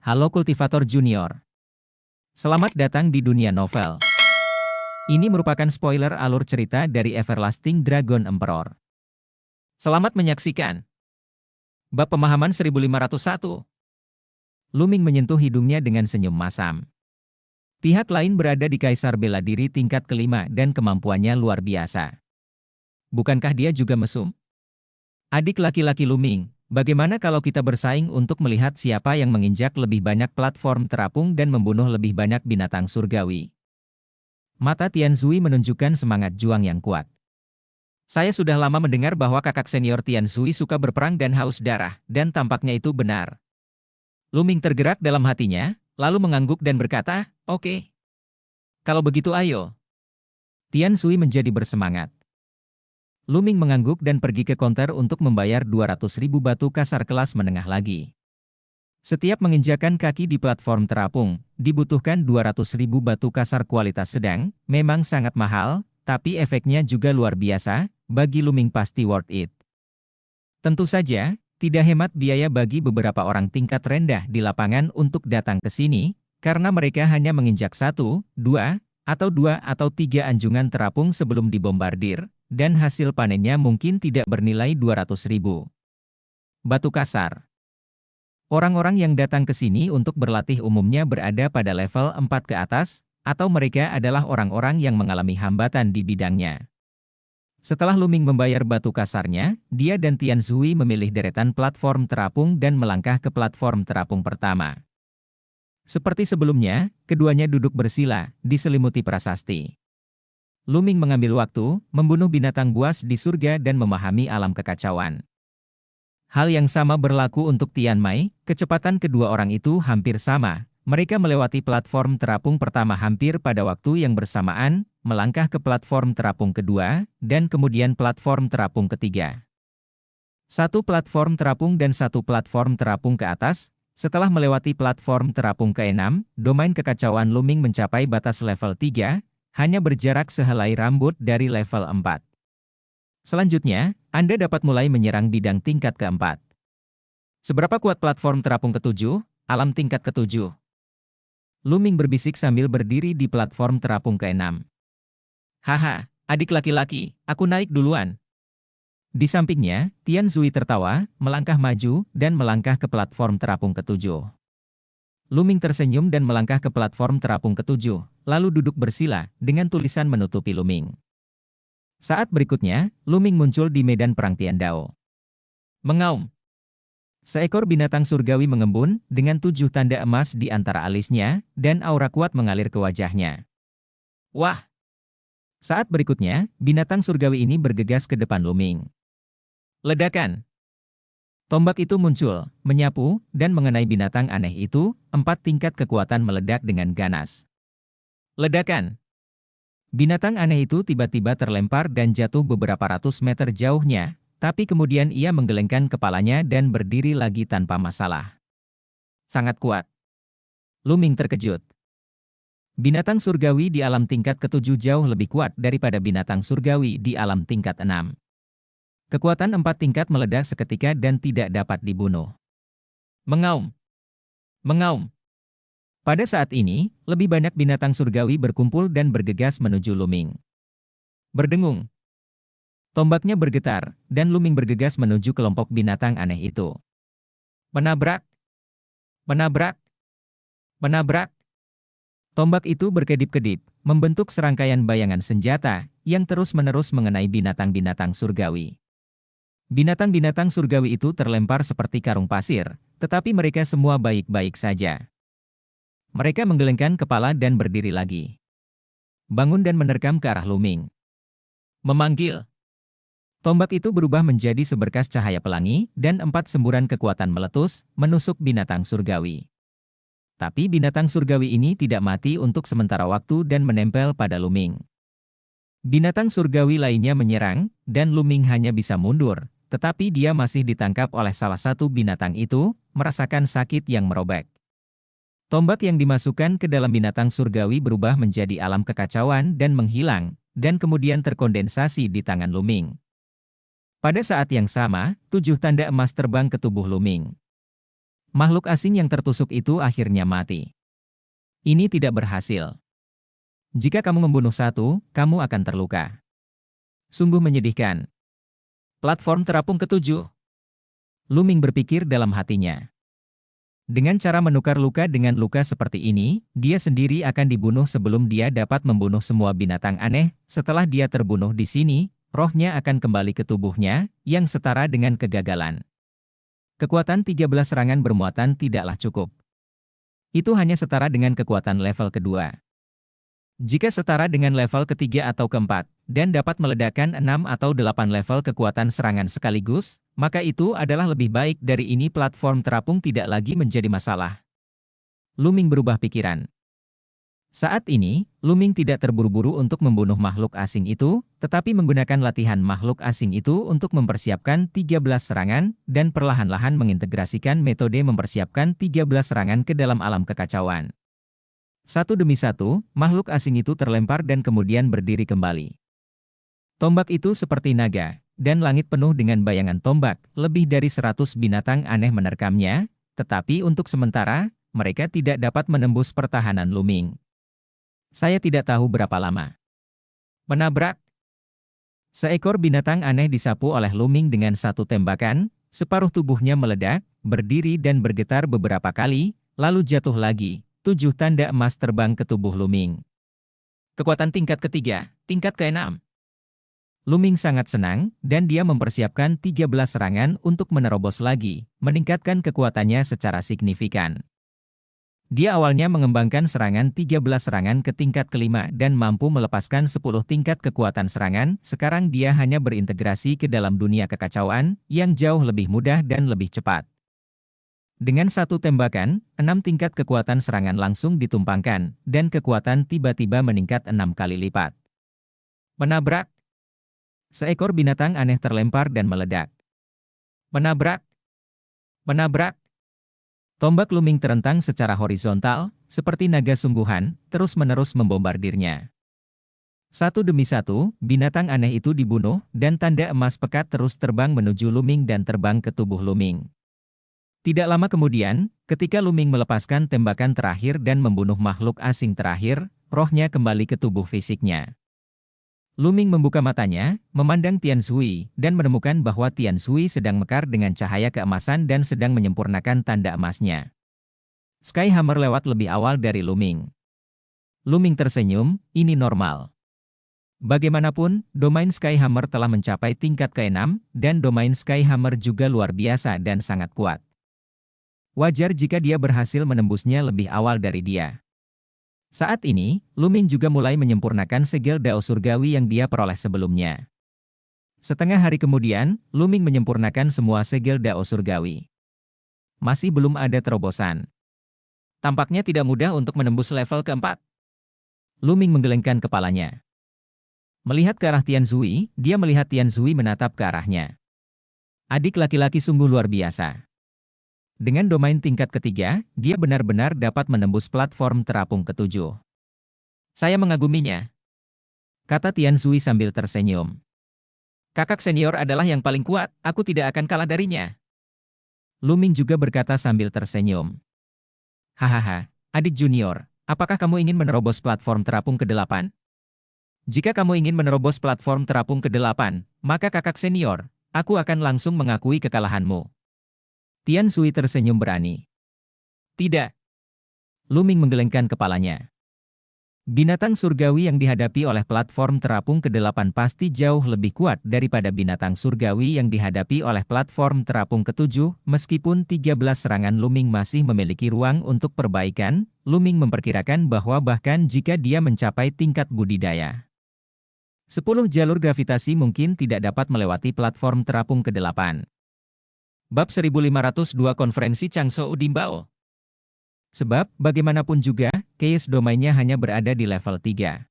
Halo Kultivator Junior. Selamat datang di dunia novel. Ini merupakan spoiler alur cerita dari Everlasting Dragon Emperor. Selamat menyaksikan. Bab Pemahaman 1501. Luming menyentuh hidungnya dengan senyum masam. Pihak lain berada di Kaisar Bela Diri tingkat kelima dan kemampuannya luar biasa. Bukankah dia juga mesum? Adik laki-laki Luming, bagaimana kalau kita bersaing untuk melihat siapa yang menginjak lebih banyak platform terapung dan membunuh lebih banyak binatang surgawi? Mata Tianzui menunjukkan semangat juang yang kuat. Saya sudah lama mendengar bahwa kakak senior Tianzui suka berperang dan haus darah, dan tampaknya itu benar. Luming tergerak dalam hatinya, lalu mengangguk dan berkata, "Oke. Kalau begitu ayo." Tianzui menjadi bersemangat. Luming mengangguk dan pergi ke konter untuk membayar 200.000 batu kasar kelas menengah lagi. Setiap menginjakan kaki di platform terapung, dibutuhkan 200.000 batu kasar kualitas sedang, memang sangat mahal, tapi efeknya juga luar biasa, bagi Luming pasti worth it. Tentu saja, tidak hemat biaya bagi beberapa orang tingkat rendah di lapangan untuk datang ke sini, karena mereka hanya menginjak 1, 2, atau 3 anjungan terapung sebelum dibombardir, dan hasil panennya mungkin tidak bernilai 200.000 batu kasar. Orang-orang yang datang ke sini untuk berlatih umumnya berada pada level 4 ke atas, atau mereka adalah orang-orang yang mengalami hambatan di bidangnya. Setelah Luming membayar batu kasarnya, dia dan Tianzui memilih deretan platform terapung dan melangkah ke platform terapung pertama. Seperti sebelumnya, keduanya duduk bersila, diselimuti prasasti. Luming mengambil waktu, membunuh binatang buas di surga dan memahami alam kekacauan. Hal yang sama berlaku untuk Tian Mai, kecepatan kedua orang itu hampir sama. Mereka melewati platform terapung pertama hampir pada waktu yang bersamaan, melangkah ke platform terapung kedua, dan kemudian platform terapung ketiga. Satu platform terapung dan satu platform terapung ke atas, setelah melewati platform terapung ke-6, domain kekacauan Luming mencapai batas level 3, hanya berjarak sehelai rambut dari level 4. Selanjutnya, Anda dapat mulai menyerang bidang tingkat keempat. Seberapa kuat platform terapung ke-7, alam tingkat ke-7? Luming berbisik sambil berdiri di platform terapung ke-6. Haha, adik laki-laki, aku naik duluan. Di sampingnya, Tianzui tertawa, melangkah maju, dan melangkah ke platform terapung ke-7. Luming tersenyum dan melangkah ke platform terapung ke-7, lalu duduk bersila, dengan tulisan menutupi Luming. Saat berikutnya, Luming muncul di medan perang Tiandao. Mengaum. Seekor binatang surgawi mengembun, dengan 7 tanda emas di antara alisnya, dan aura kuat mengalir ke wajahnya. Wah! Saat berikutnya, binatang surgawi ini bergegas ke depan Luming. Ledakan! Tombak itu muncul, menyapu, dan mengenai binatang aneh itu, 4 tingkat kekuatan meledak dengan ganas. Ledakan! Binatang aneh itu tiba-tiba terlempar dan jatuh beberapa ratus meter jauhnya, tapi kemudian ia menggelengkan kepalanya dan berdiri lagi tanpa masalah. Sangat kuat. Luming terkejut. Binatang surgawi di alam tingkat ke-7 jauh lebih kuat daripada binatang surgawi di alam tingkat 6. Kekuatan 4 tingkat meledak seketika dan tidak dapat dibunuh. Mengaum. Mengaum. Pada saat ini, lebih banyak binatang surgawi berkumpul dan bergegas menuju Luming. Berdengung. Tombaknya bergetar, dan Luming bergegas menuju kelompok binatang aneh itu. Menabrak. Menabrak. Menabrak. Tombak itu berkedip-kedip, membentuk serangkaian bayangan senjata, yang terus-menerus mengenai binatang-binatang surgawi. Binatang-binatang surgawi itu terlempar seperti karung pasir, tetapi mereka semua baik-baik saja. Mereka menggelengkan kepala dan berdiri lagi. Bangun dan menerkam ke arah Luming. Memanggil. Tombak itu berubah menjadi seberkas cahaya pelangi, dan 4 semburan kekuatan meletus, menusuk binatang surgawi. Tapi binatang surgawi ini tidak mati untuk sementara waktu dan menempel pada Luming. Binatang surgawi lainnya menyerang, dan Luming hanya bisa mundur, tetapi dia masih ditangkap oleh salah satu binatang itu, merasakan sakit yang merobek. Tombak yang dimasukkan ke dalam binatang surgawi berubah menjadi alam kekacauan dan menghilang, dan kemudian terkondensasi di tangan Luming. Pada saat yang sama, 7 tanda emas terbang ke tubuh Luming. Makhluk asing yang tertusuk itu akhirnya mati. Ini tidak berhasil. Jika kamu membunuh satu, kamu akan terluka. Sungguh menyedihkan. Platform terapung ketujuh. Luming berpikir dalam hatinya. Dengan cara menukar luka dengan luka seperti ini, dia sendiri akan dibunuh sebelum dia dapat membunuh semua binatang aneh. Setelah dia terbunuh di sini, rohnya akan kembali ke tubuhnya, yang setara dengan kegagalan. Kekuatan 13 serangan bermuatan tidaklah cukup. Itu hanya setara dengan kekuatan level kedua. Jika setara dengan level ketiga atau keempat, dan dapat meledakkan 6 atau 8 level kekuatan serangan sekaligus, maka itu adalah lebih baik dari ini platform terapung tidak lagi menjadi masalah. Luming berubah pikiran. Saat ini, Luming tidak terburu-buru untuk membunuh makhluk asing itu, tetapi menggunakan latihan makhluk asing itu untuk mempersiapkan 13 serangan, dan perlahan-lahan mengintegrasikan metode mempersiapkan 13 serangan ke dalam alam kekacauan. Satu demi satu, makhluk asing itu terlempar dan kemudian berdiri kembali. Tombak itu seperti naga, dan langit penuh dengan bayangan tombak, lebih dari 100 binatang aneh menerkamnya, tetapi untuk sementara, mereka tidak dapat menembus pertahanan Luming. Saya tidak tahu berapa lama. Menabrak. Seekor binatang aneh disapu oleh Luming dengan satu tembakan, separuh tubuhnya meledak, berdiri dan bergetar beberapa kali, lalu jatuh lagi. 7 tanda emas terbang ke tubuh Luming. Kekuatan tingkat ketiga, tingkat ke-6. Luming sangat senang, dan dia mempersiapkan 13 serangan untuk menerobos lagi, meningkatkan kekuatannya secara signifikan. Dia awalnya mengembangkan serangan 13 serangan ke tingkat kelima dan mampu melepaskan 10 tingkat kekuatan serangan, sekarang dia hanya berintegrasi ke dalam dunia kekacauan, yang jauh lebih mudah dan lebih cepat. Dengan satu tembakan, 6 tingkat kekuatan serangan langsung ditumpangkan, dan kekuatan tiba-tiba meningkat 6 kali lipat. Menabrak. Seekor binatang aneh terlempar dan meledak. Menabrak. Menabrak. Tombak Luming terentang secara horizontal, seperti naga sungguhan, terus-menerus membombardirnya. Satu demi satu, binatang aneh itu dibunuh, dan tanda emas pekat terus terbang menuju Luming dan terbang ke tubuh Luming. Tidak lama kemudian, ketika Luming melepaskan tembakan terakhir dan membunuh makhluk asing terakhir, rohnya kembali ke tubuh fisiknya. Luming membuka matanya, memandang Tian Shui, dan menemukan bahwa Tian Shui sedang mekar dengan cahaya keemasan dan sedang menyempurnakan tanda emasnya. Sky Hammer lewat lebih awal dari Luming. Luming tersenyum, ini normal. Bagaimanapun, domain Sky Hammer telah mencapai tingkat ke-6, dan domain Sky Hammer juga luar biasa dan sangat kuat. Wajar jika dia berhasil menembusnya lebih awal dari dia. Saat ini, Luming juga mulai menyempurnakan segel dao surgawi yang dia peroleh sebelumnya. Setengah hari kemudian, Luming menyempurnakan semua segel dao surgawi. Masih belum ada terobosan. Tampaknya tidak mudah untuk menembus level keempat. Luming menggelengkan kepalanya. Melihat ke arah Tian Shui, dia melihat Tian Shui menatap ke arahnya. Adik laki-laki sungguh luar biasa. Dengan domain tingkat ketiga, dia benar-benar dapat menembus platform terapung ketujuh. Saya mengaguminya, kata Tian Shui sambil tersenyum. Kakak senior adalah yang paling kuat, aku tidak akan kalah darinya. Luming juga berkata sambil tersenyum. Hahaha, adik junior, apakah kamu ingin menerobos platform terapung ke-8? Jika kamu ingin menerobos platform terapung ke-8, maka kakak senior, aku akan langsung mengakui kekalahanmu. Tian Shui tersenyum berani. Tidak. Luming menggelengkan kepalanya. Binatang surgawi yang dihadapi oleh platform terapung ke-8 pasti jauh lebih kuat daripada binatang surgawi yang dihadapi oleh platform terapung ke-7, meskipun 13 serangan Luming masih memiliki ruang untuk perbaikan, Luming memperkirakan bahwa bahkan jika dia mencapai tingkat budidaya 10 jalur gravitasi mungkin tidak dapat melewati platform terapung ke-8. Bab 1502 Konferensi Changshou Dimbao. Sebab, bagaimanapun juga, Chaos domainnya hanya berada di level 3.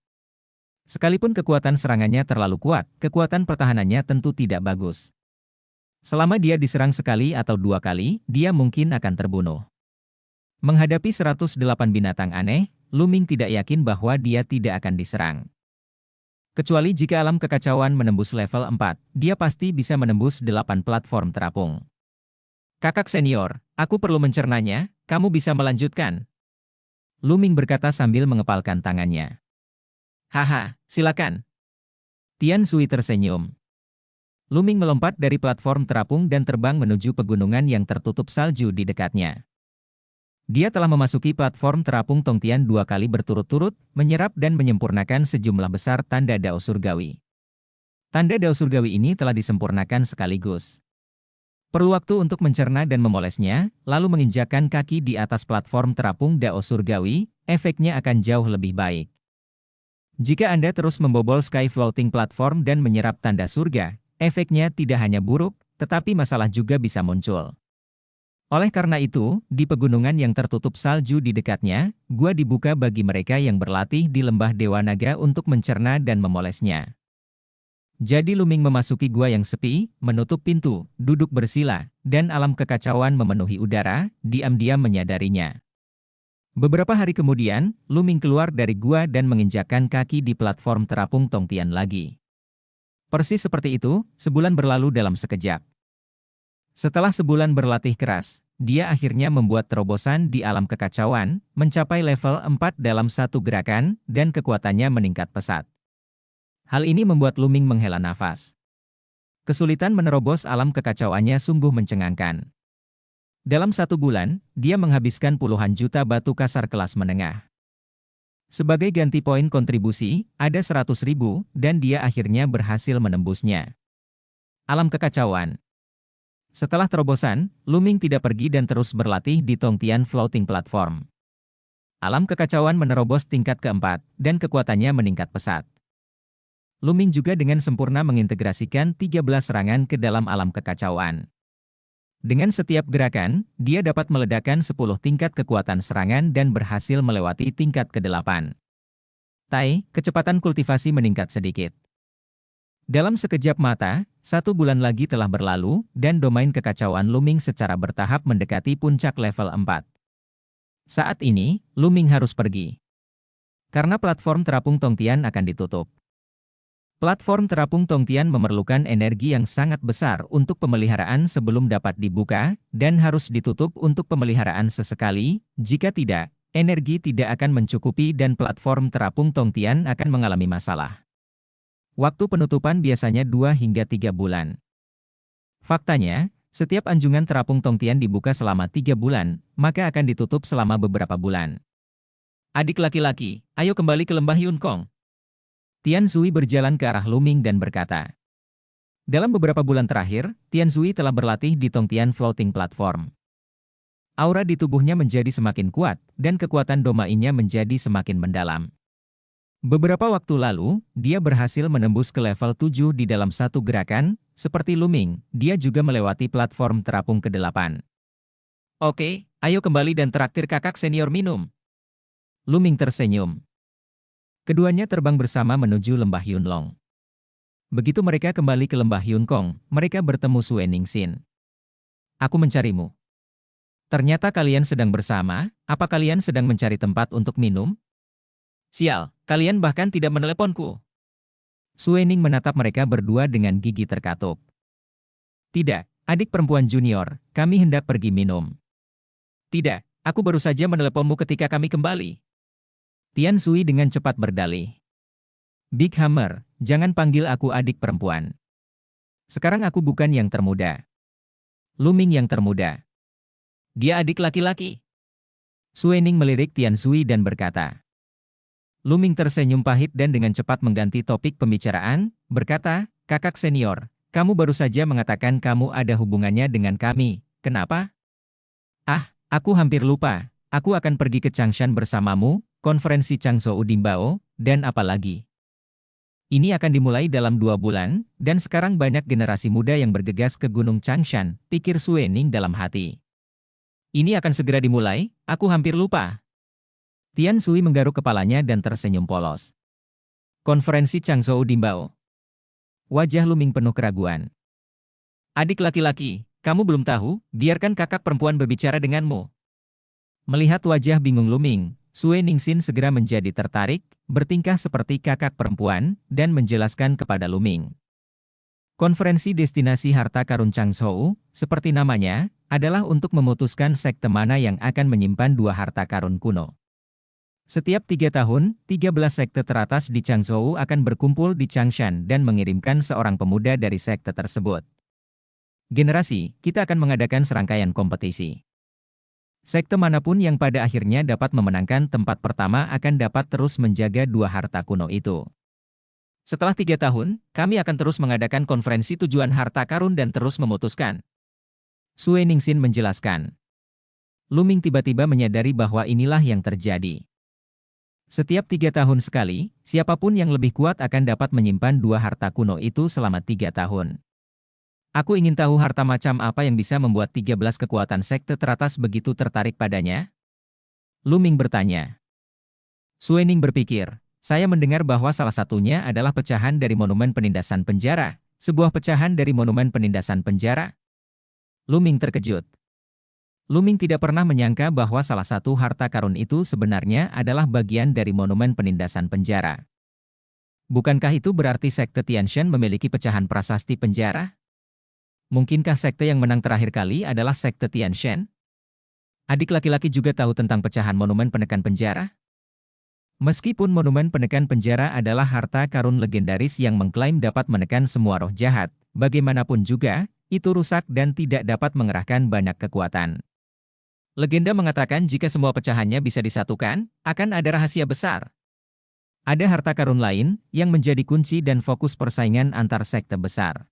Sekalipun kekuatan serangannya terlalu kuat, kekuatan pertahanannya tentu tidak bagus. Selama dia diserang sekali atau 2 kali, dia mungkin akan terbunuh. Menghadapi 108 binatang aneh, Luming tidak yakin bahwa dia tidak akan diserang. Kecuali jika alam kekacauan menembus level 4, dia pasti bisa menembus 8 platform terapung. Kakak senior, aku perlu mencernanya, kamu bisa melanjutkan. Luming berkata sambil mengepalkan tangannya. Haha, silakan. Tian Sui tersenyum. Luming melompat dari platform terapung dan terbang menuju pegunungan yang tertutup salju di dekatnya. Dia telah memasuki platform terapung Tongtian 2 kali berturut-turut, menyerap dan menyempurnakan sejumlah besar tanda dao surgawi. Tanda dao surgawi ini telah disempurnakan sekaligus. Perlu waktu untuk mencerna dan memolesnya, lalu menginjakkan kaki di atas platform terapung dao surgawi, efeknya akan jauh lebih baik. Jika Anda terus membobol sky floating platform dan menyerap tanda surga, efeknya tidak hanya buruk, tetapi masalah juga bisa muncul. Oleh karena itu, di pegunungan yang tertutup salju di dekatnya, gua dibuka bagi mereka yang berlatih di lembah Dewa Naga untuk mencerna dan memolesnya. Jadi Luming memasuki gua yang sepi, menutup pintu, duduk bersila, dan alam kekacauan memenuhi udara, diam-diam menyadarinya. Beberapa hari kemudian, Luming keluar dari gua dan menginjakkan kaki di platform terapung Tongtian lagi. Persis seperti itu, sebulan berlalu dalam sekejap. Setelah sebulan berlatih keras, dia akhirnya membuat terobosan di alam kekacauan, mencapai level 4 dalam satu gerakan, dan kekuatannya meningkat pesat. Hal ini membuat Luming menghela nafas. Kesulitan menerobos alam kekacauannya sungguh mencengangkan. Dalam satu bulan, dia menghabiskan puluhan juta batu kasar kelas menengah. Sebagai ganti poin kontribusi, ada 100.000, dan dia akhirnya berhasil menembusnya. Alam kekacauan. Setelah terobosan, Luming tidak pergi dan terus berlatih di Tongtian Floating Platform. Alam kekacauan menerobos tingkat keempat, dan kekuatannya meningkat pesat. Luming juga dengan sempurna mengintegrasikan 13 serangan ke dalam alam kekacauan. Dengan setiap gerakan, dia dapat meledakkan 10 tingkat kekuatan serangan dan berhasil melewati tingkat ke-8. Kecepatan kultivasi meningkat sedikit. Dalam sekejap mata, 1 bulan lagi telah berlalu, dan domain kekacauan Luming secara bertahap mendekati puncak level 4. Saat ini, Luming harus pergi. Karena platform terapung Tongtian akan ditutup. Platform terapung Tongtian memerlukan energi yang sangat besar untuk pemeliharaan sebelum dapat dibuka, dan harus ditutup untuk pemeliharaan sesekali, jika tidak, energi tidak akan mencukupi dan platform terapung Tongtian akan mengalami masalah. Waktu penutupan biasanya 2 hingga 3 bulan. Faktanya, setiap anjungan terapung Tongtian dibuka selama 3 bulan, maka akan ditutup selama beberapa bulan. Adik laki-laki, ayo kembali ke lembah Yunkong. Tian Sui berjalan ke arah Luming dan berkata. Dalam beberapa bulan terakhir, Tian Sui telah berlatih di Tongtian Floating Platform. Aura di tubuhnya menjadi semakin kuat, dan kekuatan domainnya menjadi semakin mendalam. Beberapa waktu lalu, dia berhasil menembus ke level 7 di dalam satu gerakan, seperti Luming, dia juga melewati platform terapung ke-8. Oke, ayo kembali dan traktir kakak senior minum. Luming tersenyum. Keduanya terbang bersama menuju lembah Yunlong. Begitu mereka kembali ke lembah Yunkong, mereka bertemu Sue Ningxin. Aku mencarimu. Ternyata kalian sedang bersama, apa kalian sedang mencari tempat untuk minum? Sial, kalian bahkan tidak meneleponku. Sue Ning menatap mereka berdua dengan gigi terkatup. Tidak, adik perempuan junior, kami hendak pergi minum. Tidak, aku baru saja meneleponmu ketika kami kembali. Tian Sui dengan cepat berdalih. Big Hammer, jangan panggil aku adik perempuan. Sekarang aku bukan yang termuda. Luming yang termuda. Dia adik laki-laki. Sue Ning melirik Tian Sui dan berkata. Luming tersenyum pahit dan dengan cepat mengganti topik pembicaraan, berkata, kakak senior, kamu baru saja mengatakan kamu ada hubungannya dengan kami, kenapa? Ah, aku hampir lupa, aku akan pergi ke Changshan bersamamu, konferensi Changzhou Dimbao, dan apa lagi. Ini akan dimulai dalam 2 bulan, dan sekarang banyak generasi muda yang bergegas ke Gunung Changshan, pikir Sue Ning dalam hati. Ini akan segera dimulai, aku hampir lupa. Tian Sui menggaruk kepalanya dan tersenyum polos. Konferensi Changzhou Dimbao. Wajah Luming penuh keraguan. Adik laki-laki, kamu belum tahu, biarkan kakak perempuan berbicara denganmu. Melihat wajah bingung Luming, Sue Ningxin segera menjadi tertarik, bertingkah seperti kakak perempuan, dan menjelaskan kepada Luming. Konferensi Destinasi Harta Karun Changzhou, seperti namanya, adalah untuk memutuskan sekte mana yang akan menyimpan dua harta karun kuno. Setiap 3 tahun, 13 sekte teratas di Changzhou akan berkumpul di Changshan dan mengirimkan seorang pemuda dari sekte tersebut. Generasi, kita akan mengadakan serangkaian kompetisi. Sekte manapun yang pada akhirnya dapat memenangkan tempat pertama akan dapat terus menjaga dua harta kuno itu. Setelah 3 tahun, kami akan terus mengadakan konferensi tujuan harta karun dan terus memutuskan. Sue Ningsin menjelaskan. Lu Ming tiba-tiba menyadari bahwa inilah yang terjadi. Setiap 3 tahun sekali, siapapun yang lebih kuat akan dapat menyimpan dua harta kuno itu selama 3 tahun. Aku ingin tahu harta macam apa yang bisa membuat 13 kekuatan sekte teratas begitu tertarik padanya? Lu Ming bertanya. Sue Ning berpikir. Saya mendengar bahwa salah satunya adalah pecahan dari monumen penindasan penjara. Sebuah pecahan dari monumen penindasan penjara? Lu Ming terkejut. Lu Ming tidak pernah menyangka bahwa salah satu harta karun itu sebenarnya adalah bagian dari monumen penindasan penjara. Bukankah itu berarti sekte Tianshan memiliki pecahan prasasti penjara? Mungkinkah sekte yang menang terakhir kali adalah sekte Tianshan? Adik laki-laki juga tahu tentang pecahan monumen penekan penjara? Meskipun monumen penekan penjara adalah harta karun legendaris yang mengklaim dapat menekan semua roh jahat, bagaimanapun juga, itu rusak dan tidak dapat mengerahkan banyak kekuatan. Legenda mengatakan jika semua pecahannya bisa disatukan, akan ada rahasia besar. Ada harta karun lain, yang menjadi kunci dan fokus persaingan antar sekte besar.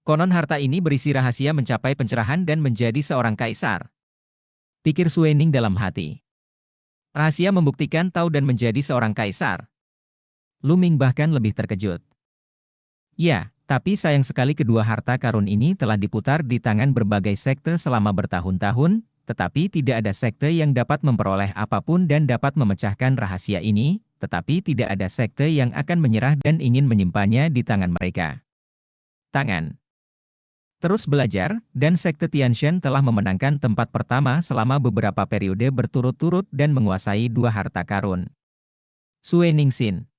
Konon harta ini berisi rahasia mencapai pencerahan dan menjadi seorang kaisar. Pikir Sue Ning dalam hati. Rahasia membuktikan tahu dan menjadi seorang kaisar. Lu Ming bahkan lebih terkejut. Ya, tapi sayang sekali kedua harta karun ini telah diputar di tangan berbagai sekte selama bertahun-tahun, tetapi tidak ada sekte yang dapat memperoleh apapun dan dapat memecahkan rahasia ini, tetapi tidak ada sekte yang akan menyerah dan ingin menyimpannya di tangan mereka. Terus belajar, dan sekte Tianshan telah memenangkan tempat pertama selama beberapa periode berturut-turut dan menguasai dua harta karun. Sue Ningsin.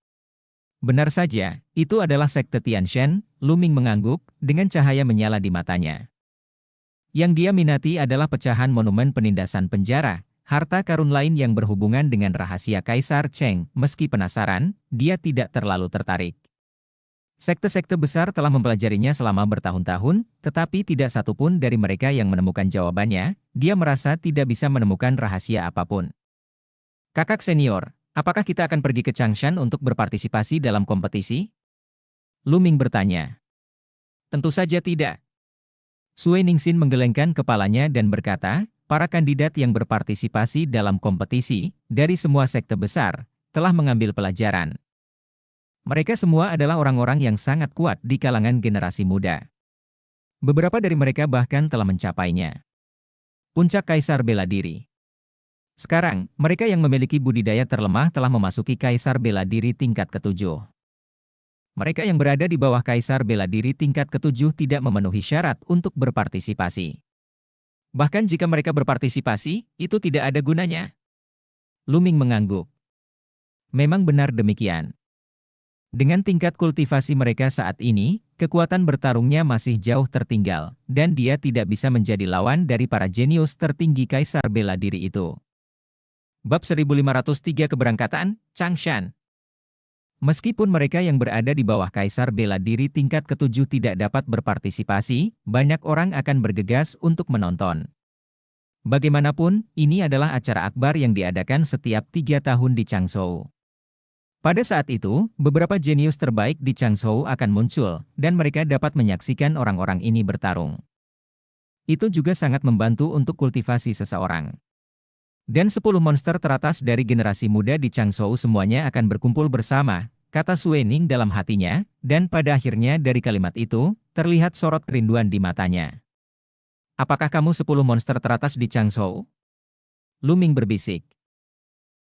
Benar saja, itu adalah sekte Tianshan, Lu Ming mengangguk, dengan cahaya menyala di matanya. Yang dia minati adalah pecahan monumen penindasan penjara, harta karun lain yang berhubungan dengan rahasia Kaisar Cheng. Meski penasaran, dia tidak terlalu tertarik. Sekte-sekte besar telah mempelajarinya selama bertahun-tahun, tetapi tidak satupun dari mereka yang menemukan jawabannya. Dia merasa tidak bisa menemukan rahasia apapun. Kakak senior, apakah kita akan pergi ke Changshan untuk berpartisipasi dalam kompetisi? Lu Ming bertanya. Tentu saja tidak. Sue Ningsin menggelengkan kepalanya dan berkata, para kandidat yang berpartisipasi dalam kompetisi, dari semua sekte besar, telah mengambil pelajaran. Mereka semua adalah orang-orang yang sangat kuat di kalangan generasi muda. Beberapa dari mereka bahkan telah mencapainya. Puncak Kaisar Bela Diri. Sekarang, mereka yang memiliki budidaya terlemah telah memasuki Kaisar Bela Diri tingkat ke-7. Mereka yang berada di bawah Kaisar Bela Diri tingkat ke-7 tidak memenuhi syarat untuk berpartisipasi. Bahkan jika mereka berpartisipasi, itu tidak ada gunanya. Lu Ming mengangguk. Memang benar demikian. Dengan tingkat kultivasi mereka saat ini, kekuatan bertarungnya masih jauh tertinggal, dan dia tidak bisa menjadi lawan dari para jenius tertinggi Kaisar Bela Diri itu. Bab 1503 Keberangkatan, Changshan. Meskipun mereka yang berada di bawah Kaisar Bela Diri tingkat ke-7 tidak dapat berpartisipasi, banyak orang akan bergegas untuk menonton. Bagaimanapun, ini adalah acara akbar yang diadakan setiap 3 tahun di Changzhou. Pada saat itu, beberapa jenius terbaik di Changzhou akan muncul, dan mereka dapat menyaksikan orang-orang ini bertarung. Itu juga sangat membantu untuk kultivasi seseorang. Dan 10 monster teratas dari generasi muda di Changzhou semuanya akan berkumpul bersama, kata Sue Ning dalam hatinya, dan pada akhirnya dari kalimat itu, terlihat sorot kerinduan di matanya. Apakah kamu 10 monster teratas di Changzhou? Lu Ming berbisik.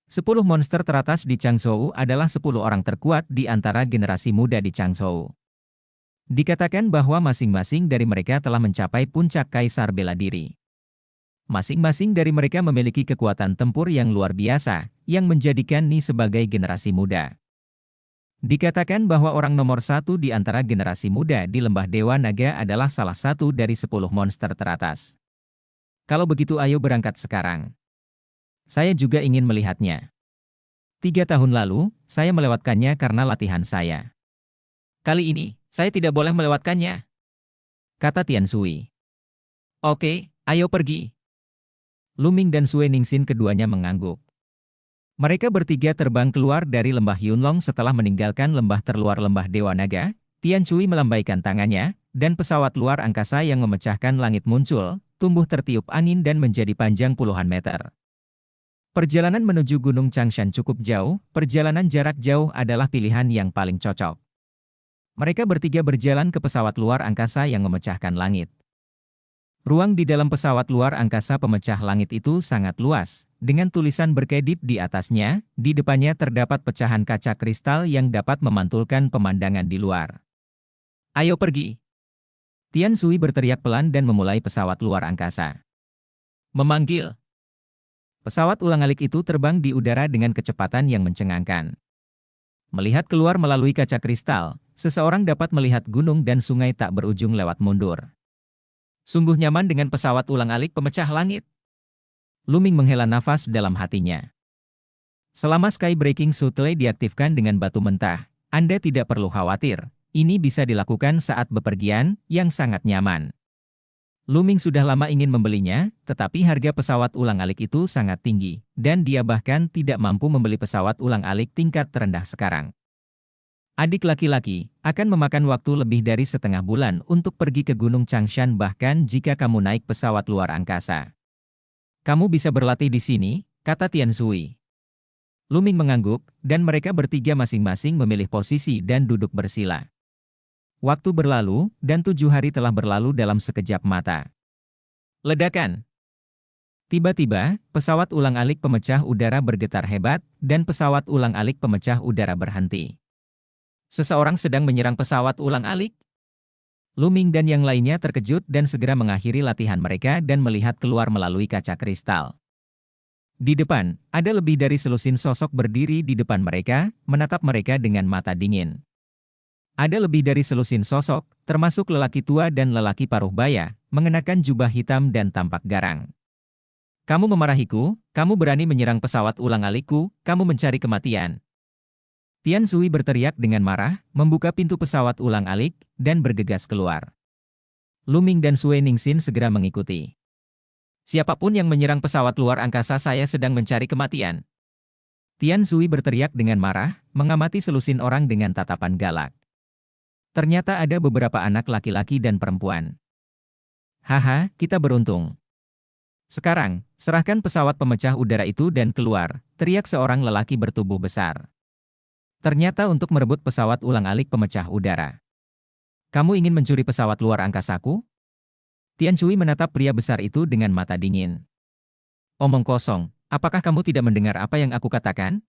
10 monster teratas di Changzhou adalah 10 orang terkuat di antara generasi muda di Changzhou. Dikatakan bahwa masing-masing dari mereka telah mencapai puncak Kaisar Bela Diri. Masing-masing dari mereka memiliki kekuatan tempur yang luar biasa, yang menjadikan Ni sebagai generasi muda. Dikatakan bahwa orang nomor satu di antara generasi muda di Lembah Dewa Naga adalah salah satu dari 10 monster teratas. Kalau begitu ayo berangkat sekarang. Saya juga ingin melihatnya. 3 tahun lalu, saya melewatkannya karena latihan saya. Kali ini, saya tidak boleh melewatkannya, kata Tian Sui. Oke, ayo pergi. Luming dan Sue Ningsin keduanya mengangguk. Mereka bertiga terbang keluar dari lembah Yunlong setelah meninggalkan lembah terluar lembah Dewa Naga. Tian Sui melambaikan tangannya, dan pesawat luar angkasa yang memecahkan langit muncul, tumbuh tertiup angin dan menjadi panjang puluhan meter. Perjalanan menuju Gunung Changshan cukup jauh, perjalanan jarak jauh adalah pilihan yang paling cocok. Mereka bertiga berjalan ke pesawat luar angkasa yang memecahkan langit. Ruang di dalam pesawat luar angkasa pemecah langit itu sangat luas, dengan tulisan berkedip di atasnya, di depannya terdapat pecahan kaca kristal yang dapat memantulkan pemandangan di luar. Ayo pergi! Tian Sui berteriak pelan dan memulai pesawat luar angkasa. Memanggil. Pesawat ulang-alik itu terbang di udara dengan kecepatan yang mencengangkan. Melihat keluar melalui kaca kristal, seseorang dapat melihat gunung dan sungai tak berujung lewat mundur. Sungguh nyaman dengan pesawat ulang-alik pemecah langit. Luming menghela nafas dalam hatinya. Selama Sky Breaking Shuttle diaktifkan dengan batu mentah, Anda tidak perlu khawatir. Ini bisa dilakukan saat bepergian, yang sangat nyaman. Luming sudah lama ingin membelinya, tetapi harga pesawat ulang-alik itu sangat tinggi, dan dia bahkan tidak mampu membeli pesawat ulang-alik tingkat terendah sekarang. Adik laki-laki akan memakan waktu lebih dari setengah bulan untuk pergi ke Gunung Changshan bahkan jika kamu naik pesawat luar angkasa. Kamu bisa berlatih di sini, kata Tian Sui. Luming mengangguk, dan mereka bertiga masing-masing memilih posisi dan duduk bersila. Waktu berlalu, dan 7 hari telah berlalu dalam sekejap mata. Ledakan. Tiba-tiba, pesawat ulang-alik pemecah udara bergetar hebat, dan pesawat ulang-alik pemecah udara berhenti. Seseorang sedang menyerang pesawat ulang-alik. Luming dan yang lainnya terkejut dan segera mengakhiri latihan mereka dan melihat keluar melalui kaca kristal. Di depan, ada lebih dari selusin sosok berdiri di depan mereka, menatap mereka dengan mata dingin. Ada lebih dari selusin sosok, termasuk lelaki tua dan lelaki paruh baya, mengenakan jubah hitam dan tampak garang. Kamu memarahiku, kamu berani menyerang pesawat ulang-alikku, kamu mencari kematian. Tian Sui berteriak dengan marah, membuka pintu pesawat ulang-alik, dan bergegas keluar. Luming dan Sue Ningsin segera mengikuti. Siapapun yang menyerang pesawat luar angkasa saya sedang mencari kematian. Tian Sui berteriak dengan marah, mengamati selusin orang dengan tatapan galak. Ternyata ada beberapa anak laki-laki dan perempuan. Haha, kita beruntung. Sekarang, serahkan pesawat pemecah udara itu dan keluar, teriak seorang lelaki bertubuh besar. Ternyata untuk merebut pesawat ulang-alik pemecah udara. Kamu ingin mencuri pesawat luar angkasaku? Tian Sui menatap pria besar itu dengan mata dingin. Omong kosong, apakah kamu tidak mendengar apa yang aku katakan?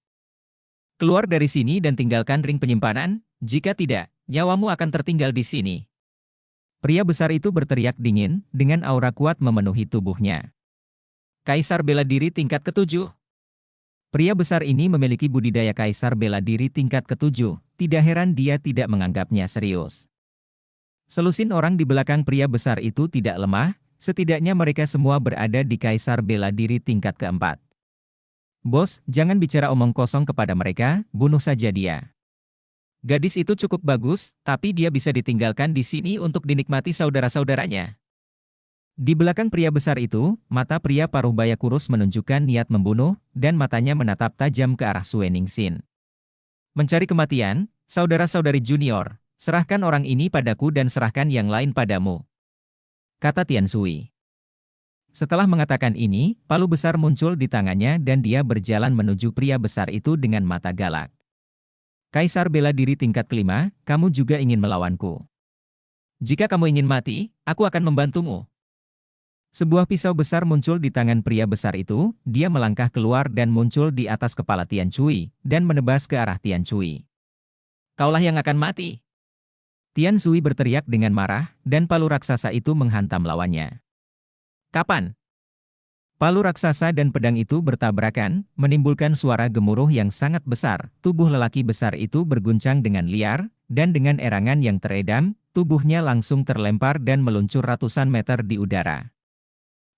Keluar dari sini dan tinggalkan ring penyimpanan, jika tidak, nyawamu akan tertinggal di sini. Pria besar itu berteriak dingin, dengan aura kuat memenuhi tubuhnya. Kaisar bela diri tingkat ke-7. Pria besar ini memiliki budidaya kaisar bela diri tingkat ke-7, tidak heran dia tidak menganggapnya serius. Selusin orang di belakang pria besar itu tidak lemah, setidaknya mereka semua berada di kaisar bela diri tingkat ke-4. Bos, jangan bicara omong kosong kepada mereka, bunuh saja dia. Gadis itu cukup bagus, tapi dia bisa ditinggalkan di sini untuk dinikmati saudara-saudaranya. Di belakang pria besar itu, mata pria paruh baya kurus menunjukkan niat membunuh, dan matanya menatap tajam ke arah Sue Ningsin. Mencari kematian, saudara-saudari junior, serahkan orang ini padaku dan serahkan yang lain padamu, kata Tian Sui. Setelah mengatakan ini, palu besar muncul di tangannya dan dia berjalan menuju pria besar itu dengan mata galak. Kaisar bela diri tingkat ke-5, kamu juga ingin melawanku. Jika kamu ingin mati, aku akan membantumu. Sebuah pisau besar muncul di tangan pria besar itu, dia melangkah keluar dan muncul di atas kepala Tian Sui, dan menebas ke arah Tian Sui. Kaulah yang akan mati. Tian Sui berteriak dengan marah, dan palu raksasa itu menghantam lawannya. Kapan? Palu raksasa dan pedang itu bertabrakan, menimbulkan suara gemuruh yang sangat besar. Tubuh lelaki besar itu berguncang dengan liar, dan dengan erangan yang teredam, tubuhnya langsung terlempar dan meluncur ratusan meter di udara.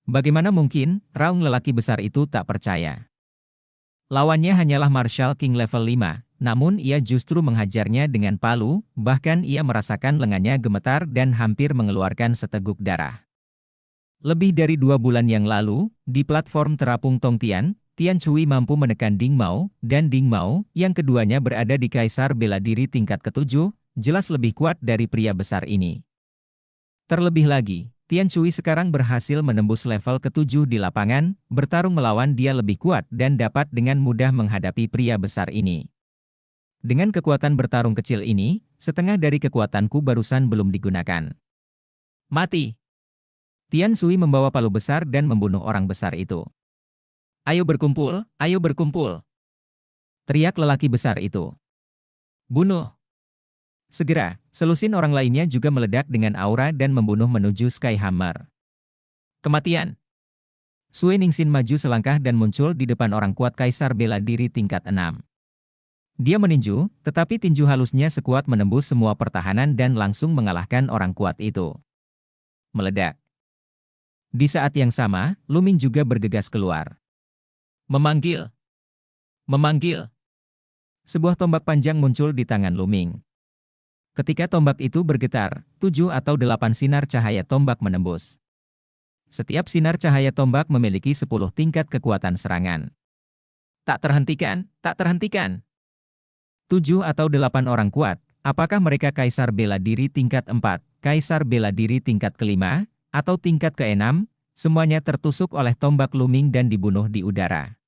Bagaimana mungkin, raung lelaki besar itu tak percaya. Lawannya hanyalah Martial King level 5, namun ia justru menghajarnya dengan palu, bahkan ia merasakan lengannya gemetar dan hampir mengeluarkan seteguk darah. Lebih dari 2 bulan yang lalu, di platform terapung Tongtian, Tian Cui mampu menekan Ding Mao, dan Ding Mao, yang keduanya berada di Kaisar Bela Diri tingkat ke-7, jelas lebih kuat dari pria besar ini. Terlebih lagi, Tian Cui sekarang berhasil menembus level ke-7 di lapangan, bertarung melawan dia lebih kuat dan dapat dengan mudah menghadapi pria besar ini. Dengan kekuatan bertarung kecil ini, setengah dari kekuatanku barusan belum digunakan. Mati! Tian Cui membawa palu besar dan membunuh orang besar itu. Ayo berkumpul, ayo berkumpul! Teriak lelaki besar itu. Bunuh! Segera, selusin orang lainnya juga meledak dengan aura dan membunuh menuju Sky Hammer. Kematian! Sue Ningxin maju selangkah dan muncul di depan orang kuat Kaisar Bela Diri tingkat 6. Dia meninju, tetapi tinju halusnya sekuat menembus semua pertahanan dan langsung mengalahkan orang kuat itu. Meledak. Di saat yang sama, Lu Ming juga bergegas keluar. Memanggil! Memanggil! Sebuah tombak panjang muncul di tangan Lu Ming. Ketika tombak itu bergetar, 7 atau 8 sinar cahaya tombak menembus. Setiap sinar cahaya tombak memiliki 10 tingkat kekuatan serangan. Tak terhentikan, tak terhentikan. 7 atau 8 orang kuat, apakah mereka Kaisar Bela Diri tingkat 4, Kaisar Bela Diri tingkat ke-5, atau tingkat ke-6, semuanya tertusuk oleh tombak Lu Ming dan dibunuh di udara.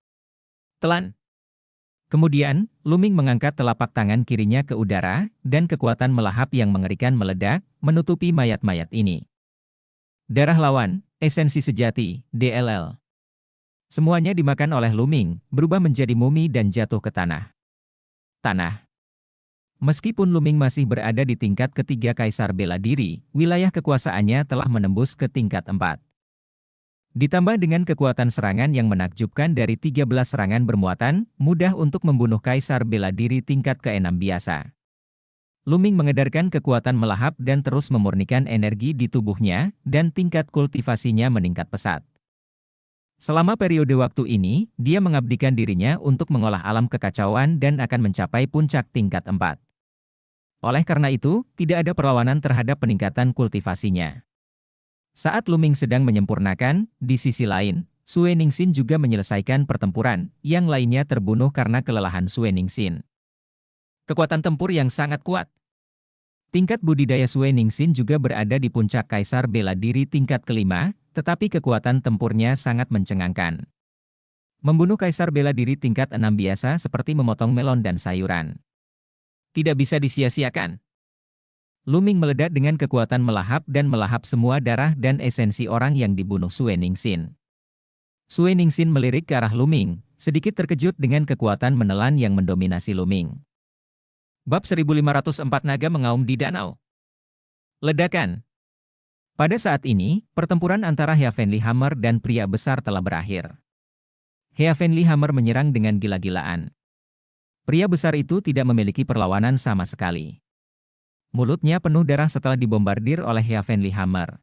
Telan! Kemudian, Lu Ming mengangkat telapak tangan kirinya ke udara, dan kekuatan melahap yang mengerikan meledak, menutupi mayat-mayat ini. Darah lawan, esensi sejati, DLL. Semuanya dimakan oleh Lu Ming, berubah menjadi mumi dan jatuh ke tanah. Tanah. Meskipun Lu Ming masih berada di tingkat ketiga Kaisar Bela Diri, wilayah kekuasaannya telah menembus ke tingkat 4. Ditambah dengan kekuatan serangan yang menakjubkan dari 13 serangan bermuatan, mudah untuk membunuh Kaisar Bela Diri tingkat ke-6 biasa. Lu Ming mengedarkan kekuatan melahap dan terus memurnikan energi di tubuhnya, dan tingkat kultivasinya meningkat pesat. Selama periode waktu ini, dia mengabdikan dirinya untuk mengolah alam kekacauan dan akan mencapai puncak tingkat 4. Oleh karena itu, tidak ada perlawanan terhadap peningkatan kultivasinya. Saat Lu Ming sedang menyempurnakan, di sisi lain, Sue Ningxin juga menyelesaikan pertempuran, yang lainnya terbunuh karena kelelahan Sue Ningxin. Kekuatan tempur yang sangat kuat. Tingkat budidaya Sue Ningxin juga berada di puncak Kaisar Bela Diri tingkat ke-5, tetapi kekuatan tempurnya sangat mencengangkan. Membunuh Kaisar Bela Diri tingkat 6 biasa seperti memotong melon dan sayuran. Tidak bisa disia-siakan. Lu Ming meledak dengan kekuatan melahap dan melahap semua darah dan esensi orang yang dibunuh Sue Ningxin. Sue Ningxin melirik ke arah Lu Ming, sedikit terkejut dengan kekuatan menelan yang mendominasi Lu Ming. Bab 1504 Naga mengaum di danau. Ledakan. Pada saat ini, pertempuran antara Heavenly Hammer dan pria besar telah berakhir. Heavenly Hammer menyerang dengan gila-gilaan. Pria besar itu tidak memiliki perlawanan sama sekali. Mulutnya penuh darah setelah dibombardir oleh Heavenly Hammer.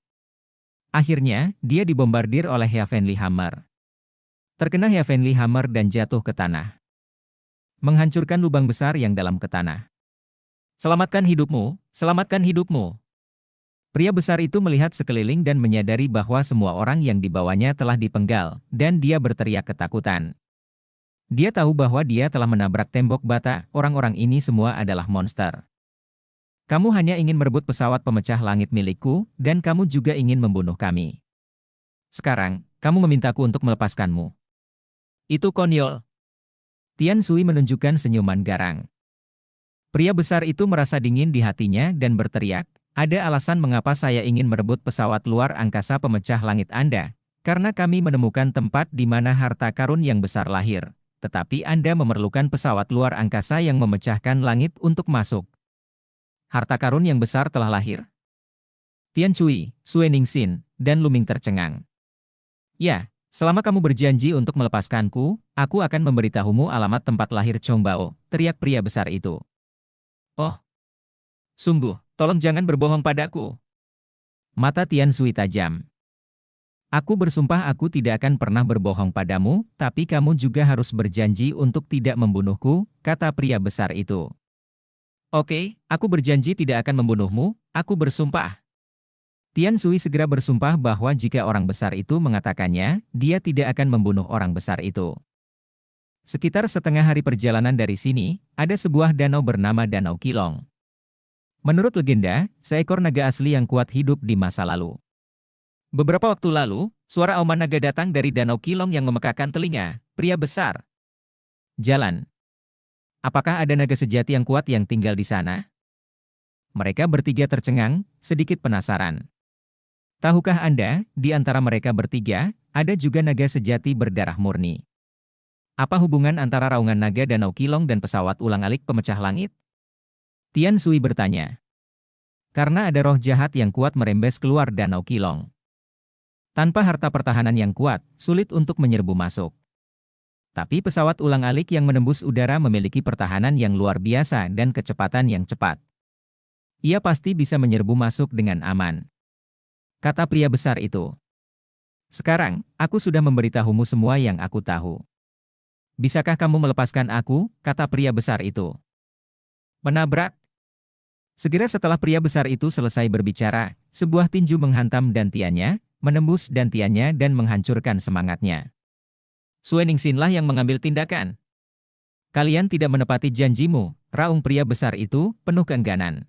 Akhirnya, dia dibombardir oleh Heavenly Hammer. Terkena Heavenly Hammer dan jatuh ke tanah. Menghancurkan lubang besar yang dalam ke tanah. Selamatkan hidupmu, selamatkan hidupmu. Pria besar itu melihat sekeliling dan menyadari bahwa semua orang yang dibawanya telah dipenggal, dan dia berteriak ketakutan. Dia tahu bahwa dia telah menabrak tembok bata, orang-orang ini semua adalah monster. Kamu hanya ingin merebut pesawat pemecah langit milikku, dan kamu juga ingin membunuh kami. Sekarang, kamu memintaku untuk melepaskanmu. Itu konyol. Tian Cui menunjukkan senyuman garang. Pria besar itu merasa dingin di hatinya dan berteriak, ada alasan mengapa saya ingin merebut pesawat luar angkasa pemecah langit Anda, karena kami menemukan tempat di mana harta karun yang besar lahir, tetapi Anda memerlukan pesawat luar angkasa yang memecahkan langit untuk masuk. Harta karun yang besar telah lahir. Tian Cui, Sue Ningxin, dan Lu Ming tercengang. Ya, Selama kamu berjanji untuk melepaskanku, aku akan memberitahumu alamat tempat lahir Chong Bao, teriak pria besar itu. Oh, sungguh, tolong jangan berbohong padaku. Mata Tian Sui tajam. Aku bersumpah aku tidak akan pernah berbohong padamu, tapi kamu juga harus berjanji untuk tidak membunuhku, kata pria besar itu. Oke, aku berjanji tidak akan membunuhmu, aku bersumpah. Tian Sui segera bersumpah bahwa jika orang besar itu mengatakannya, dia tidak akan membunuh orang besar itu. Sekitar setengah hari perjalanan dari sini, ada sebuah danau bernama Danau Kilong. Menurut legenda, seekor naga asli yang kuat hidup di masa lalu. Beberapa waktu lalu, suara auman naga datang dari Danau Kilong yang memekakan telinga. Pria besar. Jalan. Apakah ada naga sejati yang kuat yang tinggal di sana? Mereka bertiga tercengang, sedikit penasaran. Tahukah Anda, di antara mereka bertiga, ada juga naga sejati berdarah murni. Apa hubungan antara raungan naga Danau Kilong dan pesawat ulang-alik pemecah langit? Tian Sui bertanya. Karena ada roh jahat yang kuat merembes keluar Danau Kilong. Tanpa harta pertahanan yang kuat, sulit untuk menyerbu masuk. Tapi pesawat ulang-alik yang menembus udara memiliki pertahanan yang luar biasa dan kecepatan yang cepat. Ia pasti bisa menyerbu masuk dengan aman. Kata pria besar itu. Sekarang, aku sudah memberitahumu semua yang aku tahu. Bisakah kamu melepaskan aku, kata pria besar itu. Menabrak. Segera setelah pria besar itu selesai berbicara, sebuah tinju menghantam dantiannya, menembus dantiannya dan menghancurkan semangatnya. Sue Ningsinlah yang mengambil tindakan. Kalian tidak menepati janjimu, raung pria besar itu, penuh keengganan.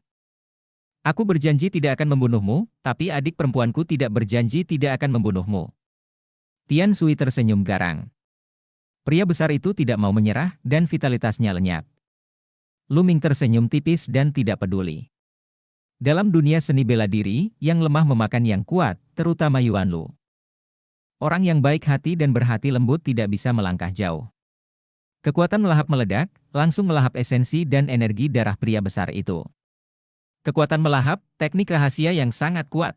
Aku berjanji tidak akan membunuhmu, tapi adik perempuanku tidak berjanji tidak akan membunuhmu. Tian Sui tersenyum garang. Pria besar itu tidak mau menyerah dan vitalitasnya lenyap. Lu Ming tersenyum tipis dan tidak peduli. Dalam dunia seni bela diri, yang lemah memakan yang kuat, terutama Yuan Lu. Orang yang baik hati dan berhati lembut tidak bisa melangkah jauh. Kekuatan melahap meledak, langsung melahap esensi dan energi darah pria besar itu. Kekuatan melahap, teknik rahasia yang sangat kuat.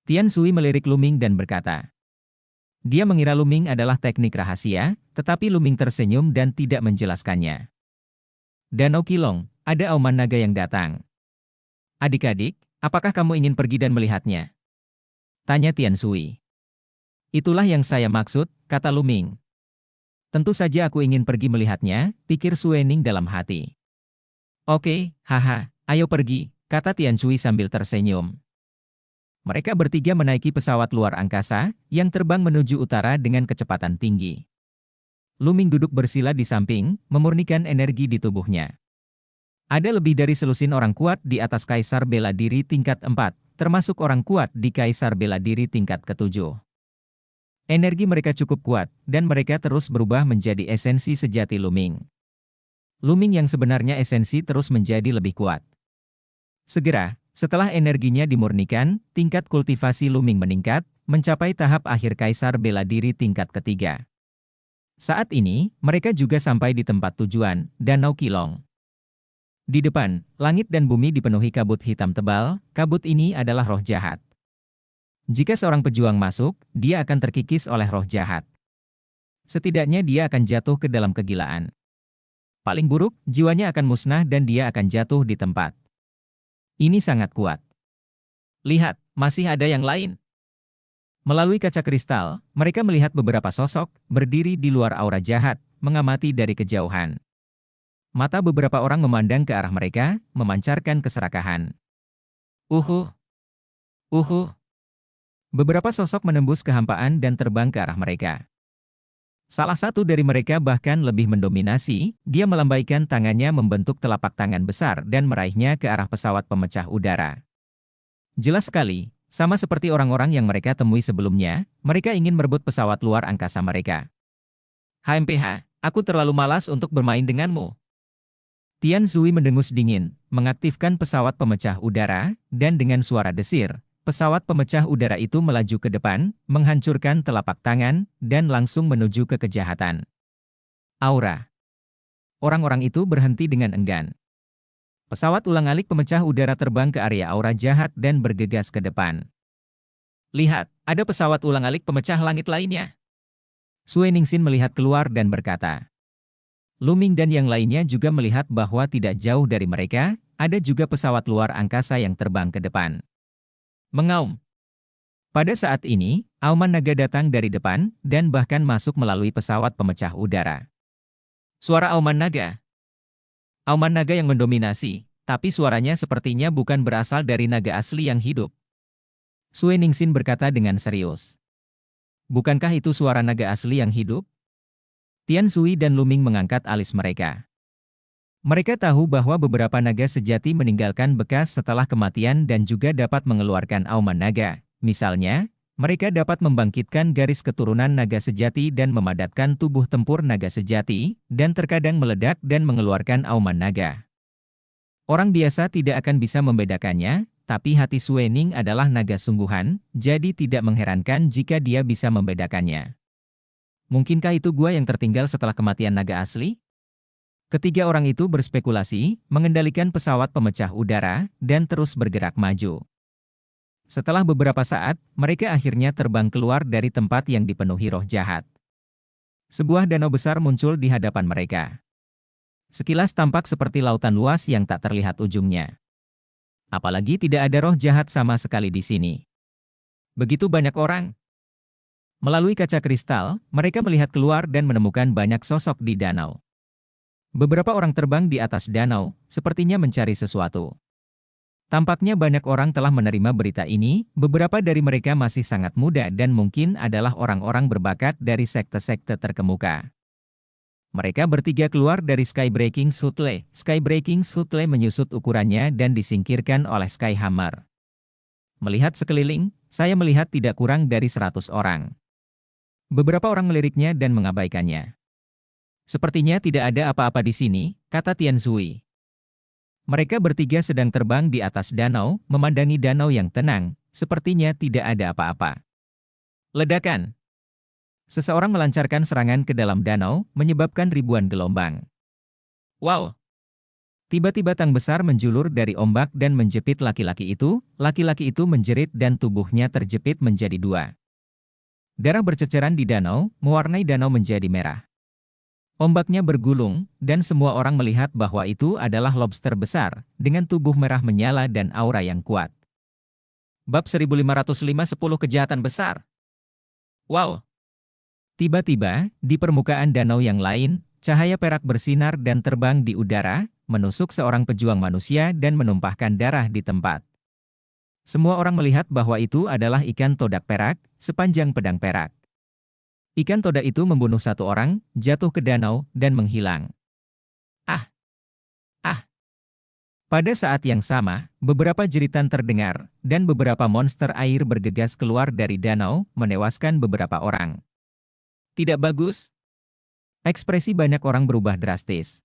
Tian Sui melirik Lu Ming dan berkata. Dia mengira Lu Ming adalah teknik rahasia, tetapi Lu Ming tersenyum dan tidak menjelaskannya. Danau Kilong, ada auman naga yang datang. Adik-adik, apakah kamu ingin pergi dan melihatnya? Tanya Tian Sui. Itulah yang saya maksud, kata Lu Ming. Tentu saja aku ingin pergi melihatnya, pikir Sue Ning dalam hati. Oke, haha, ayo pergi, kata Tian Sui sambil tersenyum. Mereka bertiga menaiki pesawat luar angkasa, yang terbang menuju utara dengan kecepatan tinggi. Lu Ming duduk bersila di samping, memurnikan energi di tubuhnya. Ada lebih dari selusin orang kuat di atas Kaisar Bela Diri tingkat 4, termasuk orang kuat di Kaisar Bela Diri tingkat ke-7. Energi mereka cukup kuat, dan mereka terus berubah menjadi esensi sejati Lu Ming. Lu Ming yang sebenarnya esensi terus menjadi lebih kuat. Segera, setelah energinya dimurnikan, tingkat kultivasi Lu Ming meningkat, mencapai tahap akhir Kaisar Bela Diri tingkat ketiga. Saat ini, mereka juga sampai di tempat tujuan, Danau Kilong. Di depan, langit dan bumi dipenuhi kabut hitam tebal, kabut ini adalah roh jahat. Jika seorang pejuang masuk, dia akan terkikis oleh roh jahat. Setidaknya dia akan jatuh ke dalam kegilaan. Paling buruk, jiwanya akan musnah dan dia akan jatuh di tempat. Ini sangat kuat. Lihat, masih ada yang lain. Melalui kaca kristal, mereka melihat beberapa sosok, berdiri di luar aura jahat, mengamati dari kejauhan. Mata beberapa orang memandang ke arah mereka, memancarkan keserakahan. Uhu. Beberapa sosok menembus kehampaan dan terbang ke arah mereka. Salah satu dari mereka bahkan lebih mendominasi, dia melambaikan tangannya membentuk telapak tangan besar dan meraihnya ke arah pesawat pemecah udara. Jelas sekali, sama seperti orang-orang yang mereka temui sebelumnya, mereka ingin merebut pesawat luar angkasa mereka. HMPH, aku terlalu malas untuk bermain denganmu. Tian Sui mendengus dingin, mengaktifkan pesawat pemecah udara, dan dengan suara desir, pesawat pemecah udara itu melaju ke depan, menghancurkan telapak tangan, dan langsung menuju ke kejahatan. Aura. Orang-orang itu berhenti dengan enggan. Pesawat ulang-alik pemecah udara terbang ke area aura jahat dan bergegas ke depan. Lihat, ada pesawat ulang-alik pemecah langit lainnya. Sue Ningsin melihat keluar dan berkata. Luming dan yang lainnya juga melihat bahwa tidak jauh dari mereka, ada juga pesawat luar angkasa yang terbang ke depan. Mengaum. Pada saat ini, auman naga datang dari depan, dan bahkan masuk melalui pesawat pemecah udara. Suara auman naga. Auman naga yang mendominasi, tapi suaranya sepertinya bukan berasal dari naga asli yang hidup. Sue Ningsin berkata dengan serius. Bukankah itu suara naga asli yang hidup? Tian Sui dan Luming mengangkat alis mereka. Mereka tahu bahwa beberapa naga sejati meninggalkan bekas setelah kematian dan juga dapat mengeluarkan auman naga. Misalnya, mereka dapat membangkitkan garis keturunan naga sejati dan memadatkan tubuh tempur naga sejati, dan terkadang meledak dan mengeluarkan auman naga. Orang biasa tidak akan bisa membedakannya, tapi hati Sue Ning adalah naga sungguhan, jadi tidak mengherankan jika dia bisa membedakannya. Mungkinkah itu gua yang tertinggal setelah kematian naga asli? Ketiga orang itu berspekulasi, mengendalikan pesawat pemecah udara, dan terus bergerak maju. Setelah beberapa saat, mereka akhirnya terbang keluar dari tempat yang dipenuhi roh jahat. Sebuah danau besar muncul di hadapan mereka. Sekilas tampak seperti lautan luas yang tak terlihat ujungnya. Apalagi tidak ada roh jahat sama sekali di sini. Begitu banyak orang. Melalui kaca kristal, mereka melihat keluar dan menemukan banyak sosok di danau. Beberapa orang terbang di atas danau, sepertinya mencari sesuatu. Tampaknya banyak orang telah menerima berita ini, beberapa dari mereka masih sangat muda dan mungkin adalah orang-orang berbakat dari sekte-sekte terkemuka. Mereka bertiga keluar dari Skybreaking Shuttle. Skybreaking Shuttle menyusut ukurannya dan disingkirkan oleh Skyhammer. Melihat sekeliling, saya melihat tidak kurang dari 100 orang. Beberapa orang meliriknya dan mengabaikannya. Sepertinya tidak ada apa-apa di sini, kata Tian Sui. Mereka bertiga sedang terbang di atas danau, memandangi danau yang tenang, sepertinya tidak ada apa-apa. Ledakan. Seseorang melancarkan serangan ke dalam danau, menyebabkan ribuan gelombang. Wow! Tiba-tiba tang besar menjulur dari ombak dan menjepit laki-laki itu menjerit dan tubuhnya terjepit menjadi dua. Darah berceceran di danau, mewarnai danau menjadi merah. Ombaknya bergulung, dan semua orang melihat bahwa itu adalah lobster besar, dengan tubuh merah menyala dan aura yang kuat. Bab 1505 10 Kejahatan Besar. Wow! Tiba-tiba, di permukaan danau yang lain, cahaya perak bersinar dan terbang di udara, menusuk seorang pejuang manusia dan menumpahkan darah di tempat. Semua orang melihat bahwa itu adalah ikan todak perak, sepanjang pedang perak. Ikan todak itu membunuh satu orang, jatuh ke danau, dan menghilang. Ah! Ah! Pada saat yang sama, beberapa jeritan terdengar, dan beberapa monster air bergegas keluar dari danau, menewaskan beberapa orang. Tidak bagus. Ekspresi banyak orang berubah drastis.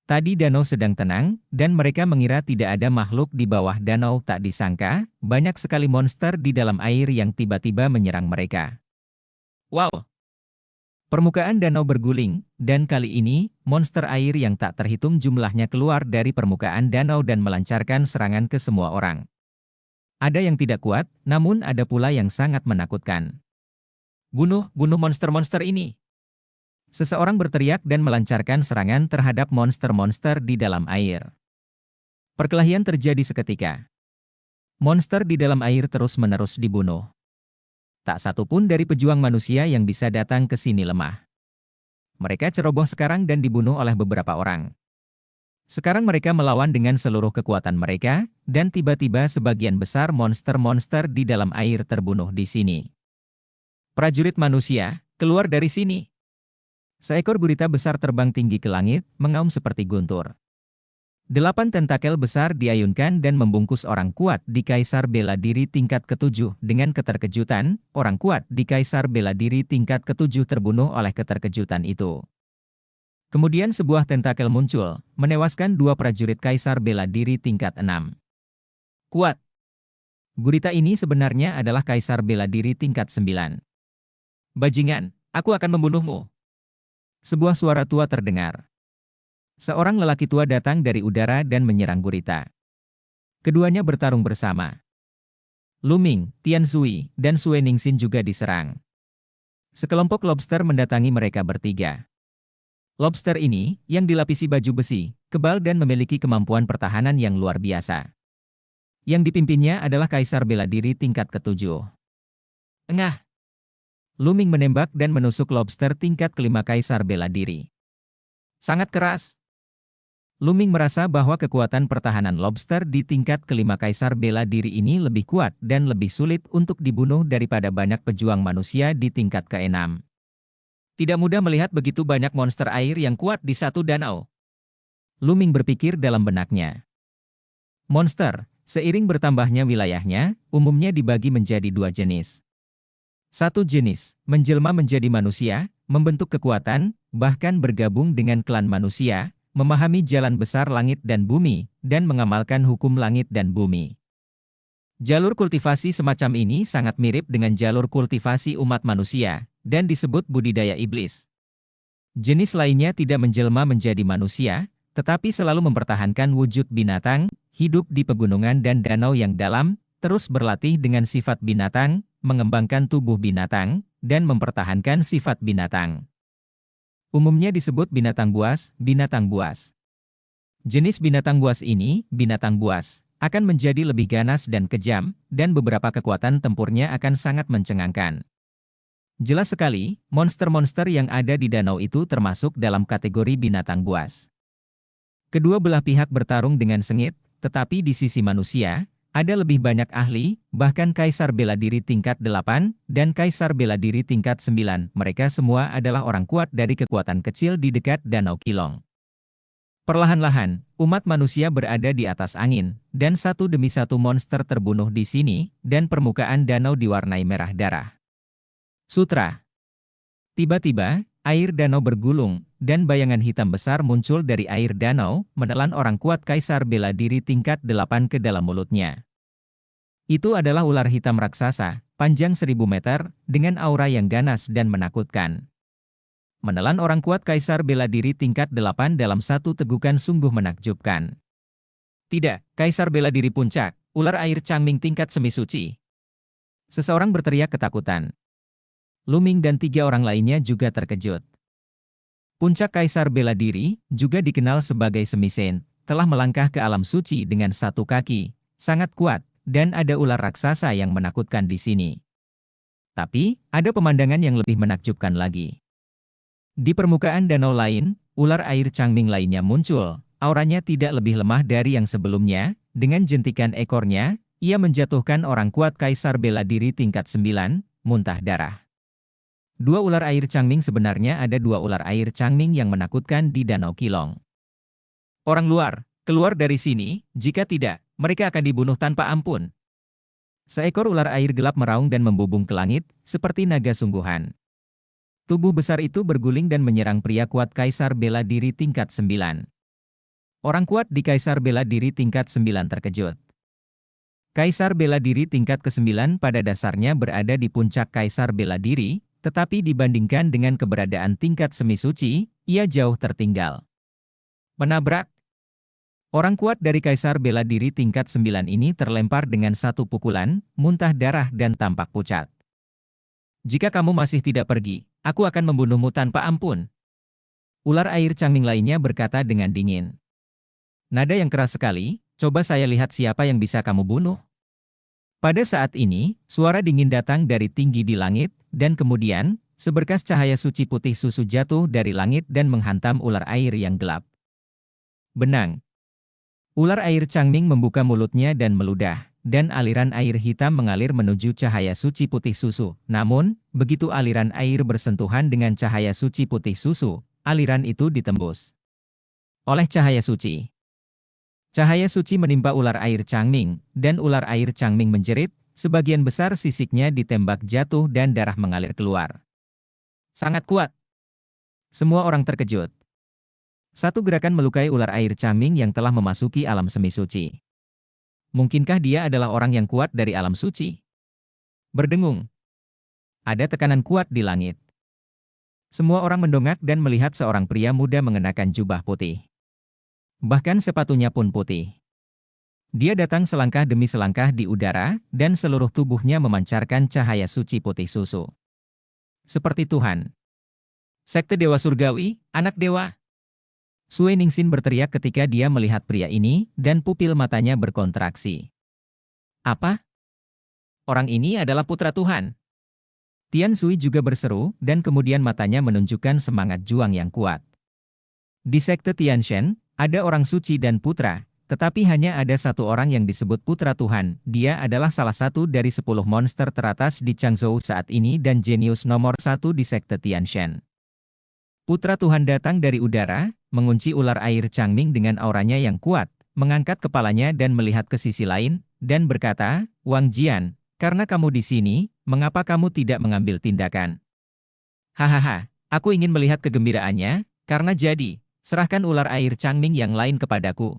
Tadi danau sedang tenang, dan mereka mengira tidak ada makhluk di bawah danau. Tak disangka, banyak sekali monster di dalam air yang tiba-tiba menyerang mereka. Wow! Permukaan danau berguling, dan kali ini, monster air yang tak terhitung jumlahnya keluar dari permukaan danau dan melancarkan serangan ke semua orang. Ada yang tidak kuat, namun ada pula yang sangat menakutkan. Bunuh monster-monster ini! Seseorang berteriak dan melancarkan serangan terhadap monster-monster di dalam air. Perkelahian terjadi seketika. Monster di dalam air terus-menerus dibunuh. Tak satu pun dari pejuang manusia yang bisa datang ke sini lemah. Mereka ceroboh sekarang dan dibunuh oleh beberapa orang. Sekarang mereka melawan dengan seluruh kekuatan mereka, dan tiba-tiba sebagian besar monster-monster di dalam air terbunuh di sini. Prajurit manusia, keluar dari sini! Seekor gurita besar terbang tinggi ke langit, mengaum seperti guntur. 8 tentakel besar diayunkan dan membungkus orang kuat di Kaisar Bela Diri tingkat ke-7. Dengan keterkejutan, orang kuat di Kaisar Bela Diri tingkat ke-7 terbunuh oleh keterkejutan itu. Kemudian sebuah tentakel muncul, menewaskan 2 prajurit Kaisar Bela Diri tingkat 6. Kuat! Gurita ini sebenarnya adalah Kaisar Bela Diri tingkat 9. Bajingan, aku akan membunuhmu! Sebuah suara tua terdengar. Seorang lelaki tua datang dari udara dan menyerang gurita. Keduanya bertarung bersama. Luming, Tian Sui, dan Sue Ningsin juga diserang. Sekelompok lobster mendatangi mereka bertiga. Lobster ini, yang dilapisi baju besi, kebal dan memiliki kemampuan pertahanan yang luar biasa. Yang dipimpinnya adalah Kaisar Bela Diri tingkat ke-7. Engah! Lu Ming menembak dan menusuk lobster tingkat ke-5 Kaisar Bela Diri. Sangat keras. Lu Ming merasa bahwa kekuatan pertahanan lobster di tingkat ke-5 Kaisar Bela Diri ini lebih kuat dan lebih sulit untuk dibunuh daripada banyak pejuang manusia di tingkat ke-6. Tidak mudah melihat begitu banyak monster air yang kuat di satu danau. Lu Ming berpikir dalam benaknya. Monster, seiring bertambahnya wilayahnya, umumnya dibagi menjadi dua jenis. Satu jenis, menjelma menjadi manusia, membentuk kekuatan, bahkan bergabung dengan klan manusia, memahami jalan besar langit dan bumi, dan mengamalkan hukum langit dan bumi. Jalur kultivasi semacam ini sangat mirip dengan jalur kultivasi umat manusia, dan disebut budidaya iblis. Jenis lainnya tidak menjelma menjadi manusia, tetapi selalu mempertahankan wujud binatang, hidup di pegunungan dan danau yang dalam, terus berlatih dengan sifat binatang, mengembangkan tubuh binatang, dan mempertahankan sifat binatang. Umumnya disebut binatang buas, binatang buas. Jenis binatang buas ini, binatang buas, akan menjadi lebih ganas dan kejam, dan beberapa kekuatan tempurnya akan sangat mencengangkan. Jelas sekali, monster-monster yang ada di danau itu termasuk dalam kategori binatang buas. Kedua belah pihak bertarung dengan sengit, tetapi di sisi manusia, ada lebih banyak ahli, bahkan Kaisar Bela Diri tingkat 8, dan Kaisar Bela Diri tingkat 9. Mereka semua adalah orang kuat dari kekuatan kecil di dekat Danau Kilong. Perlahan-lahan, umat manusia berada di atas angin, dan satu demi satu monster terbunuh di sini, dan permukaan danau diwarnai merah darah. Sutra. Tiba-tiba, air danau bergulung, dan bayangan hitam besar muncul dari air danau, menelan orang kuat Kaisar Bela Diri tingkat 8 ke dalam mulutnya. Itu adalah ular hitam raksasa, panjang 1000 meter, dengan aura yang ganas dan menakutkan. Menelan orang kuat Kaisar Bela Diri tingkat 8 dalam satu tegukan sungguh menakjubkan. Tidak, Kaisar Bela Diri puncak, ular air Changming tingkat semi suci. Seseorang berteriak ketakutan. Lu Ming dan 3 orang lainnya juga terkejut. Puncak Kaisar Bela Diri, juga dikenal sebagai Semisen, telah melangkah ke alam suci dengan satu kaki, sangat kuat, dan ada ular raksasa yang menakutkan di sini. Tapi, ada pemandangan yang lebih menakjubkan lagi. Di permukaan danau lain, ular air Changming lainnya muncul, auranya tidak lebih lemah dari yang sebelumnya, dengan jentikan ekornya, ia menjatuhkan orang kuat Kaisar Bela Diri tingkat 9, muntah darah. Dua ular air Changming sebenarnya ada dua ular air Changming yang menakutkan di Danau Kilong. Orang luar, keluar dari sini, jika tidak, mereka akan dibunuh tanpa ampun. Seekor ular air gelap meraung dan membubung ke langit, seperti naga sungguhan. Tubuh besar itu berguling dan menyerang pria kuat Kaisar Bela Diri tingkat 9. Orang kuat di Kaisar Bela Diri tingkat 9 terkejut. Kaisar Bela Diri tingkat ke-9 pada dasarnya berada di puncak Kaisar Bela Diri, tetapi dibandingkan dengan keberadaan tingkat semi suci, ia jauh tertinggal. Menabrak. Orang kuat dari Kaisar Bela Diri tingkat 9 ini terlempar dengan satu pukulan, muntah darah dan tampak pucat. Jika kamu masih tidak pergi, aku akan membunuhmu tanpa ampun. Ular air Changming lainnya berkata dengan dingin. Nada yang keras sekali, coba saya lihat siapa yang bisa kamu bunuh. Pada saat ini, suara dingin datang dari tinggi di langit, dan kemudian, seberkas cahaya suci putih susu jatuh dari langit dan menghantam ular air yang gelap. Benang. Ular air Changming membuka mulutnya dan meludah, dan aliran air hitam mengalir menuju cahaya suci putih susu. Namun, begitu aliran air bersentuhan dengan cahaya suci putih susu, aliran itu ditembus oleh cahaya suci. Cahaya suci menimpa ular air Changming, dan ular air Changming menjerit, sebagian besar sisiknya ditembak jatuh dan darah mengalir keluar. Sangat kuat. Semua orang terkejut. Satu gerakan melukai ular air Changming yang telah memasuki alam semi suci. Mungkinkah dia adalah orang yang kuat dari alam suci? Berdengung. Ada tekanan kuat di langit. Semua orang mendongak dan melihat seorang pria muda mengenakan jubah putih. Bahkan sepatunya pun putih. Dia datang selangkah demi selangkah di udara, dan seluruh tubuhnya memancarkan cahaya suci putih susu. Seperti Tuhan. Sekte Dewa Surgawi, anak dewa. Sue Ningsin berteriak ketika dia melihat pria ini, dan pupil matanya berkontraksi. Apa? Orang ini adalah putra Tuhan. Tian Sui juga berseru, dan kemudian matanya menunjukkan semangat juang yang kuat. Di sekte Tianshen, ada orang suci dan putra, tetapi hanya ada satu orang yang disebut putra Tuhan. Dia adalah salah satu dari 10 monster teratas di Changzhou saat ini dan jenius nomor 1 di sekte Tianshen. Putra Tuhan datang dari udara, mengunci ular air Changming dengan auranya yang kuat, mengangkat kepalanya dan melihat ke sisi lain, dan berkata, Wang Jian, karena kamu di sini, mengapa kamu tidak mengambil tindakan? Hahaha, aku ingin melihat kegembiraannya, karena jadi, serahkan ular air Changming yang lain kepadaku.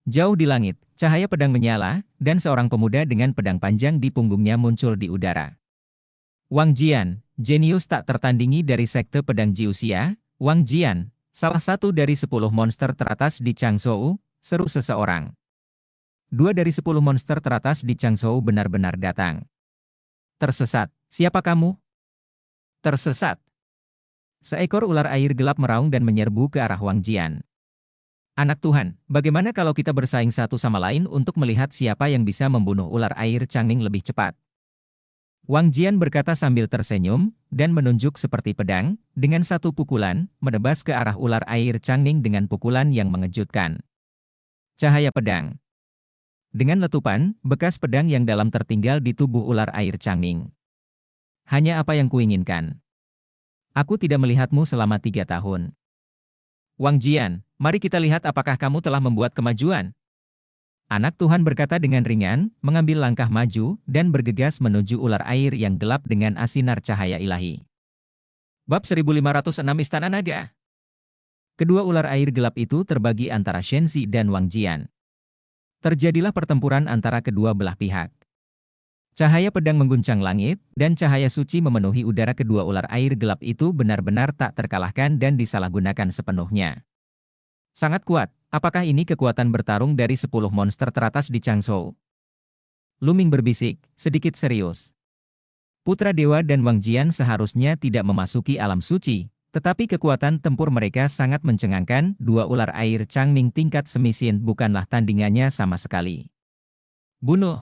Jauh di langit, cahaya pedang menyala, dan seorang pemuda dengan pedang panjang di punggungnya muncul di udara. Wang Jian, jenius tak tertandingi dari sekte pedang Jiuxia, Wang Jian, salah satu dari 10 monster teratas di Changzhou, seru seseorang. 2 dari 10 monster teratas di Changzhou benar-benar datang. Tersesat, siapa kamu? Tersesat. Seekor ular air gelap meraung dan menyerbu ke arah Wang Jian. Anak Tuhan, bagaimana kalau kita bersaing satu sama lain untuk melihat siapa yang bisa membunuh ular air Changming lebih cepat? Wang Jian berkata sambil tersenyum, dan menunjuk seperti pedang, dengan satu pukulan, menebas ke arah ular air Changming dengan pukulan yang mengejutkan. Cahaya pedang. Dengan letupan, bekas pedang yang dalam tertinggal di tubuh ular air Changming. Hanya apa yang kuinginkan. Aku tidak melihatmu selama 3 tahun. Wang Jian, mari kita lihat apakah kamu telah membuat kemajuan. Anak Tuhan berkata dengan ringan, mengambil langkah maju, dan bergegas menuju ular air yang gelap dengan asinar cahaya ilahi. Bab 1506 Istana Naga. Kedua ular air gelap itu terbagi antara Shenzi dan Wang Jian. Terjadilah pertempuran antara kedua belah pihak. Cahaya pedang mengguncang langit, dan cahaya suci memenuhi udara. Kedua ular air gelap itu benar-benar tak terkalahkan dan disalahgunakan sepenuhnya. Sangat kuat. Apakah ini kekuatan bertarung dari 10 monster teratas di Changzhou? Luming berbisik, sedikit serius. Putra Dewa dan Wang Jian seharusnya tidak memasuki alam suci, tetapi kekuatan tempur mereka sangat mencengangkan. 2 ular air Changming tingkat semisin bukanlah tandingannya sama sekali. Bunuh!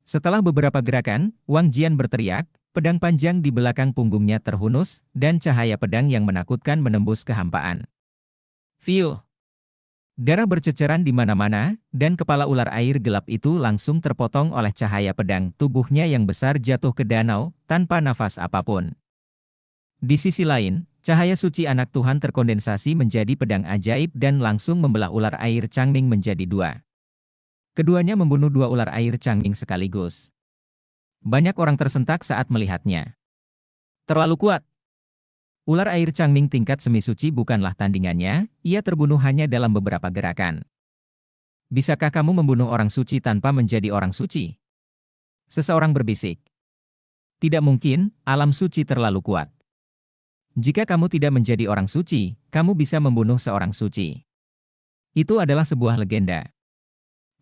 Setelah beberapa gerakan, Wang Jian berteriak, pedang panjang di belakang punggungnya terhunus, dan cahaya pedang yang menakutkan menembus kehampaan. Fiu! Darah berceceran di mana-mana, dan kepala ular air gelap itu langsung terpotong oleh cahaya pedang. Tubuhnya yang besar jatuh ke danau, tanpa nafas apapun. Di sisi lain, cahaya suci anak Tuhan terkondensasi menjadi pedang ajaib dan langsung membelah ular air Changming menjadi 2. Keduanya membunuh 2 ular air Changming sekaligus. Banyak orang tersentak saat melihatnya. Terlalu kuat. Ular air Changming tingkat semi suci bukanlah tandingannya, ia terbunuh hanya dalam beberapa gerakan. Bisakah kamu membunuh orang suci tanpa menjadi orang suci? Seseorang berbisik. Tidak mungkin, alam suci terlalu kuat. Jika kamu tidak menjadi orang suci, kamu bisa membunuh seorang suci. Itu adalah sebuah legenda.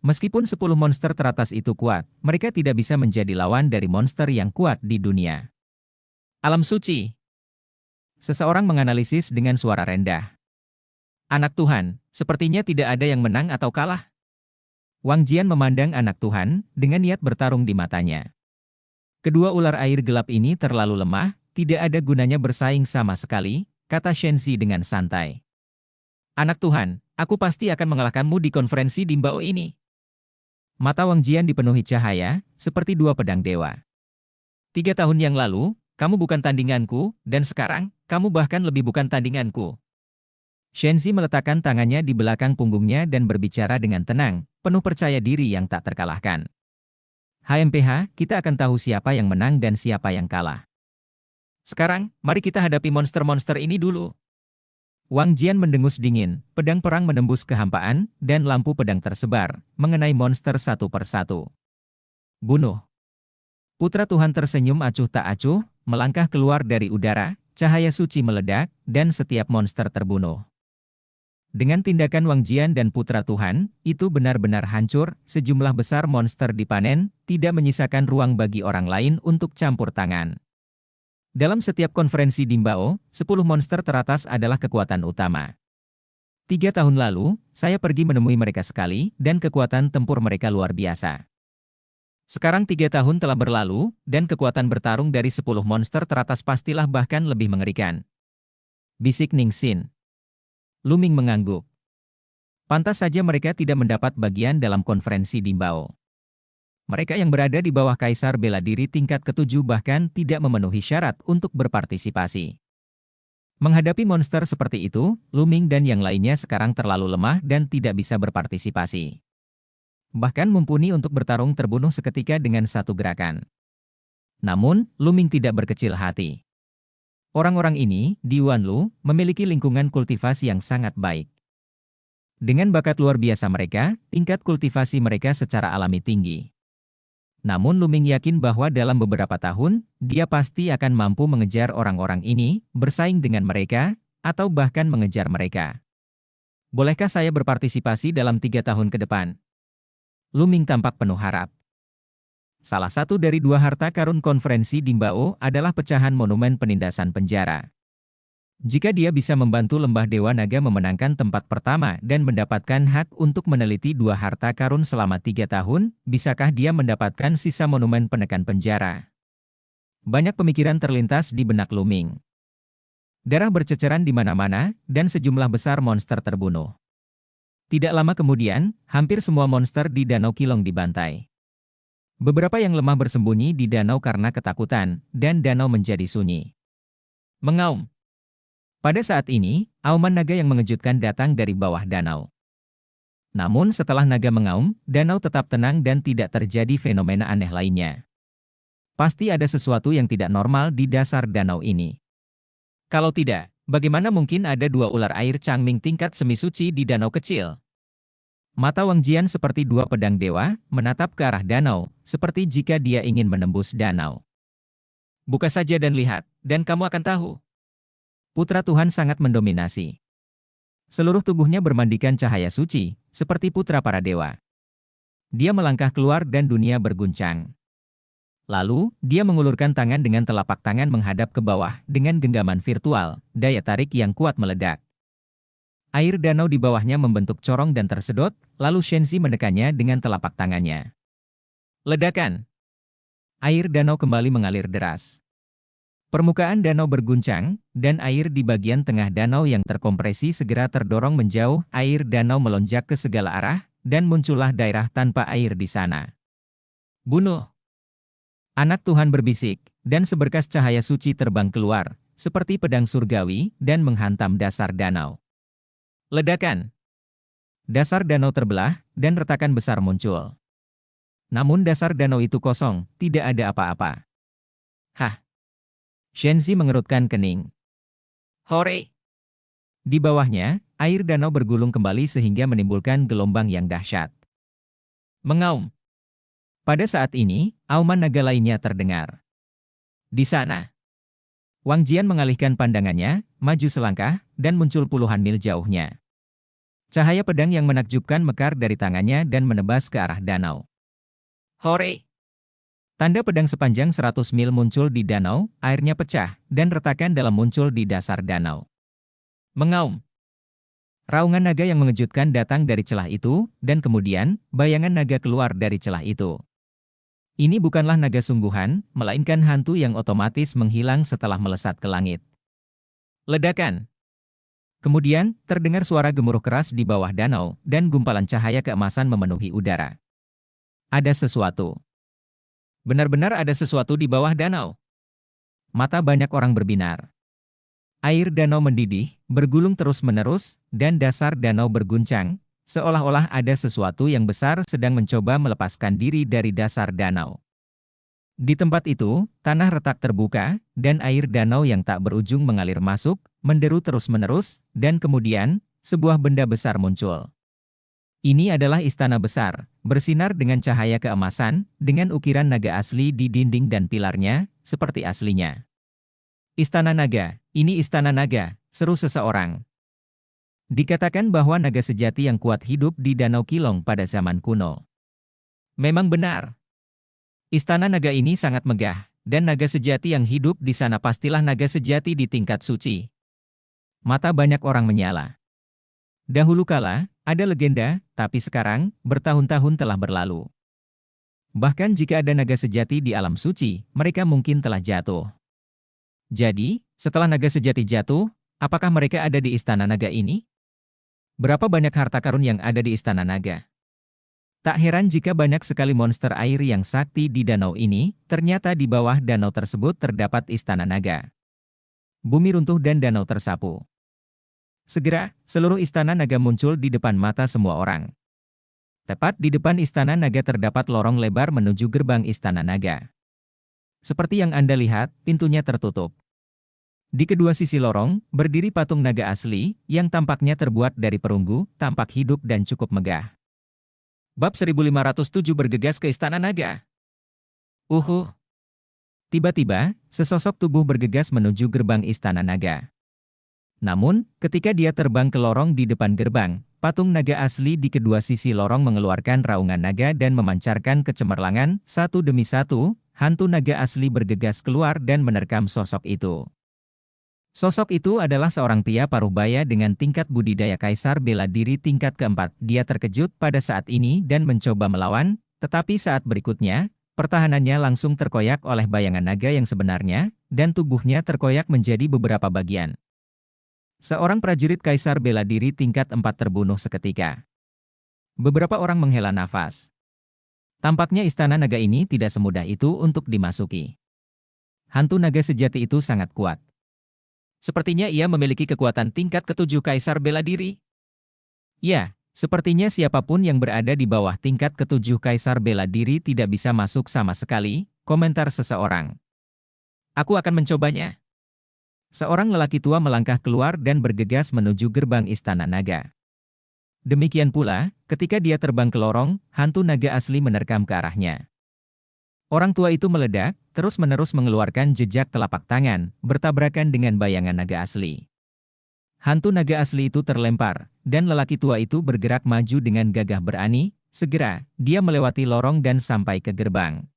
Meskipun 10 monster teratas itu kuat, mereka tidak bisa menjadi lawan dari monster yang kuat di dunia. Alam suci. Seseorang menganalisis dengan suara rendah. Anak Tuhan, sepertinya tidak ada yang menang atau kalah. Wang Jian memandang anak Tuhan, dengan niat bertarung di matanya. Kedua ular air gelap ini terlalu lemah, tidak ada gunanya bersaing sama sekali, kata Shenzi dengan santai. Anak Tuhan, aku pasti akan mengalahkanmu di konferensi di Mbao ini. Mata Wang Jian dipenuhi cahaya, seperti 2 pedang dewa. 3 tahun yang lalu, kamu bukan tandinganku, dan sekarang, kamu bahkan lebih bukan tandinganku. Shenzi meletakkan tangannya di belakang punggungnya dan berbicara dengan tenang, penuh percaya diri yang tak terkalahkan. HMPH, kita akan tahu siapa yang menang dan siapa yang kalah. Sekarang, mari kita hadapi monster-monster ini dulu. Wang Jian mendengus dingin, pedang perang menembus kehampaan, dan lampu pedang tersebar, mengenai monster satu persatu. Bunuh. Putra Tuhan tersenyum acuh tak acuh, melangkah keluar dari udara, cahaya suci meledak, dan setiap monster terbunuh. Dengan tindakan Wang Jian dan Putra Tuhan, itu benar-benar hancur, sejumlah besar monster dipanen, tidak menyisakan ruang bagi orang lain untuk campur tangan. Dalam setiap konferensi Dimbao, 10 monster teratas adalah kekuatan utama. 3 tahun lalu, saya pergi menemui mereka sekali, dan kekuatan tempur mereka luar biasa. Sekarang 3 tahun telah berlalu, dan kekuatan bertarung dari 10 monster teratas pastilah bahkan lebih mengerikan. Bisik Ningsin. Lu Ming mengangguk. Pantas saja mereka tidak mendapat bagian dalam konferensi Dimbao. Mereka yang berada di bawah Kaisar Bela Diri tingkat ke-7 bahkan tidak memenuhi syarat untuk berpartisipasi. Menghadapi monster seperti itu, Lu Ming dan yang lainnya sekarang terlalu lemah dan tidak bisa berpartisipasi. Bahkan mumpuni untuk bertarung terbunuh seketika dengan satu gerakan. Namun, Lu Ming tidak berkecil hati. Orang-orang ini, di Wanlu, memiliki lingkungan kultivasi yang sangat baik. Dengan bakat luar biasa mereka, tingkat kultivasi mereka secara alami tinggi. Namun Lu Ming yakin bahwa dalam beberapa tahun, dia pasti akan mampu mengejar orang-orang ini, bersaing dengan mereka, atau bahkan mengejar mereka. Bolehkah saya berpartisipasi dalam 3 tahun ke depan? Lu Ming tampak penuh harap. Salah satu dari 2 harta karun konferensi Dimbao adalah pecahan monumen penindasan penjara. Jika dia bisa membantu Lembah Dewa Naga memenangkan tempat pertama dan mendapatkan hak untuk meneliti 2 harta karun selama 3 tahun, bisakah dia mendapatkan sisa monumen penekan penjara? Banyak pemikiran terlintas di benak Lu Ming. Darah berceceran di mana-mana, dan sejumlah besar monster terbunuh. Tidak lama kemudian, hampir semua monster di Danau Kilong dibantai. Beberapa yang lemah bersembunyi di danau karena ketakutan, dan danau menjadi sunyi. Mengaum. Pada saat ini, auman naga yang mengejutkan datang dari bawah danau. Namun setelah naga mengaum, danau tetap tenang dan tidak terjadi fenomena aneh lainnya. Pasti ada sesuatu yang tidak normal di dasar danau ini. Kalau tidak, bagaimana mungkin ada 2 ular air Changming tingkat semi suci di danau kecil? Mata Wang Jian seperti 2 pedang dewa, menatap ke arah danau, seperti jika dia ingin menembus danau. Buka saja dan lihat, dan kamu akan tahu. Putra Tuhan sangat mendominasi. Seluruh tubuhnya bermandikan cahaya suci, seperti putra para dewa. Dia melangkah keluar dan dunia berguncang. Lalu, dia mengulurkan tangan dengan telapak tangan menghadap ke bawah, dengan genggaman virtual, daya tarik yang kuat meledak. Air danau di bawahnya membentuk corong dan tersedot, lalu Shenzi menekannya dengan telapak tangannya. Ledakan! Air danau kembali mengalir deras. Permukaan danau berguncang, dan air di bagian tengah danau yang terkompresi segera terdorong menjauh, air danau melonjak ke segala arah, dan muncullah daerah tanpa air di sana. Bunuh! Anak Tuhan berbisik, dan seberkas cahaya suci terbang keluar, seperti pedang surgawi, dan menghantam dasar danau. Ledakan! Dasar danau terbelah, dan retakan besar muncul. Namun dasar danau itu kosong, tidak ada apa-apa. Hah! Shenzi mengerutkan kening. Hore! Di bawahnya, air danau bergulung kembali sehingga menimbulkan gelombang yang dahsyat. Mengaum. Pada saat ini, auman naga lainnya terdengar. Di sana. Wang Jian mengalihkan pandangannya, maju selangkah, dan muncul puluhan mil jauhnya. Cahaya pedang yang menakjubkan mekar dari tangannya dan menebas ke arah danau. Hore! Tanda pedang sepanjang 100 mil muncul di danau, airnya pecah, dan retakan dalam muncul di dasar danau. Mengaum. Raungan naga yang mengejutkan datang dari celah itu, dan kemudian, bayangan naga keluar dari celah itu. Ini bukanlah naga sungguhan, melainkan hantu yang otomatis menghilang setelah melesat ke langit. Ledakan. Kemudian, terdengar suara gemuruh keras di bawah danau, dan gumpalan cahaya keemasan memenuhi udara. Ada sesuatu. Benar-benar ada sesuatu di bawah danau. Mata banyak orang berbinar. Air danau mendidih, bergulung terus-menerus, dan dasar danau berguncang, seolah-olah ada sesuatu yang besar sedang mencoba melepaskan diri dari dasar danau. Di tempat itu, tanah retak terbuka, dan air danau yang tak berujung mengalir masuk, menderu terus-menerus, dan kemudian, sebuah benda besar muncul. Ini adalah istana besar, bersinar dengan cahaya keemasan, dengan ukiran naga asli di dinding dan pilarnya, seperti aslinya. Istana naga, ini istana naga, seru seseorang. Dikatakan bahwa naga sejati yang kuat hidup di Danau Kilong pada zaman kuno. Memang benar. Istana naga ini sangat megah, dan naga sejati yang hidup di sana pastilah naga sejati di tingkat suci. Mata banyak orang menyala. Dahulu kala, ada legenda, tapi sekarang, bertahun-tahun telah berlalu. Bahkan jika ada naga sejati di alam suci, mereka mungkin telah jatuh. Jadi, setelah naga sejati jatuh, apakah mereka ada di istana naga ini? Berapa banyak harta karun yang ada di istana naga? Tak heran jika banyak sekali monster air yang sakti di danau ini, ternyata di bawah danau tersebut terdapat istana naga. Bumi runtuh dan danau tersapu. Segera, seluruh istana naga muncul di depan mata semua orang. Tepat di depan istana naga terdapat lorong lebar menuju gerbang istana naga. Seperti yang Anda lihat, pintunya tertutup. Di kedua sisi lorong, berdiri patung naga asli, yang tampaknya terbuat dari perunggu, tampak hidup dan cukup megah. Bab 1507 bergegas ke istana naga. Tiba-tiba, sesosok tubuh bergegas menuju gerbang istana naga. Namun, ketika dia terbang ke lorong di depan gerbang, patung naga asli di kedua sisi lorong mengeluarkan raungan naga dan memancarkan kecemerlangan, satu demi satu, hantu naga asli bergegas keluar dan menerkam sosok itu. Sosok itu adalah seorang pria paruh-baya dengan tingkat budidaya kaisar bela diri tingkat keempat. Dia terkejut pada saat ini dan mencoba melawan, tetapi saat berikutnya, pertahanannya langsung terkoyak oleh bayangan naga yang sebenarnya, dan tubuhnya terkoyak menjadi beberapa bagian. Seorang prajurit kaisar bela diri tingkat 4 terbunuh seketika. Beberapa orang menghela nafas. Tampaknya istana naga ini tidak semudah itu untuk dimasuki. Hantu naga sejati itu sangat kuat. Sepertinya ia memiliki kekuatan tingkat ke-7 kaisar bela diri. Ya, sepertinya siapapun yang berada di bawah tingkat ke-7 kaisar bela diri tidak bisa masuk sama sekali, komentar seseorang. Aku akan mencobanya. Seorang lelaki tua melangkah keluar dan bergegas menuju gerbang istana naga. Demikian pula, ketika dia terbang ke lorong, hantu naga asli menerkam ke arahnya. Orang tua itu meledak, terus-menerus mengeluarkan jejak telapak tangan, bertabrakan dengan bayangan naga asli. Hantu naga asli itu terlempar, dan lelaki tua itu bergerak maju dengan gagah berani. Segera, dia melewati lorong dan sampai ke gerbang.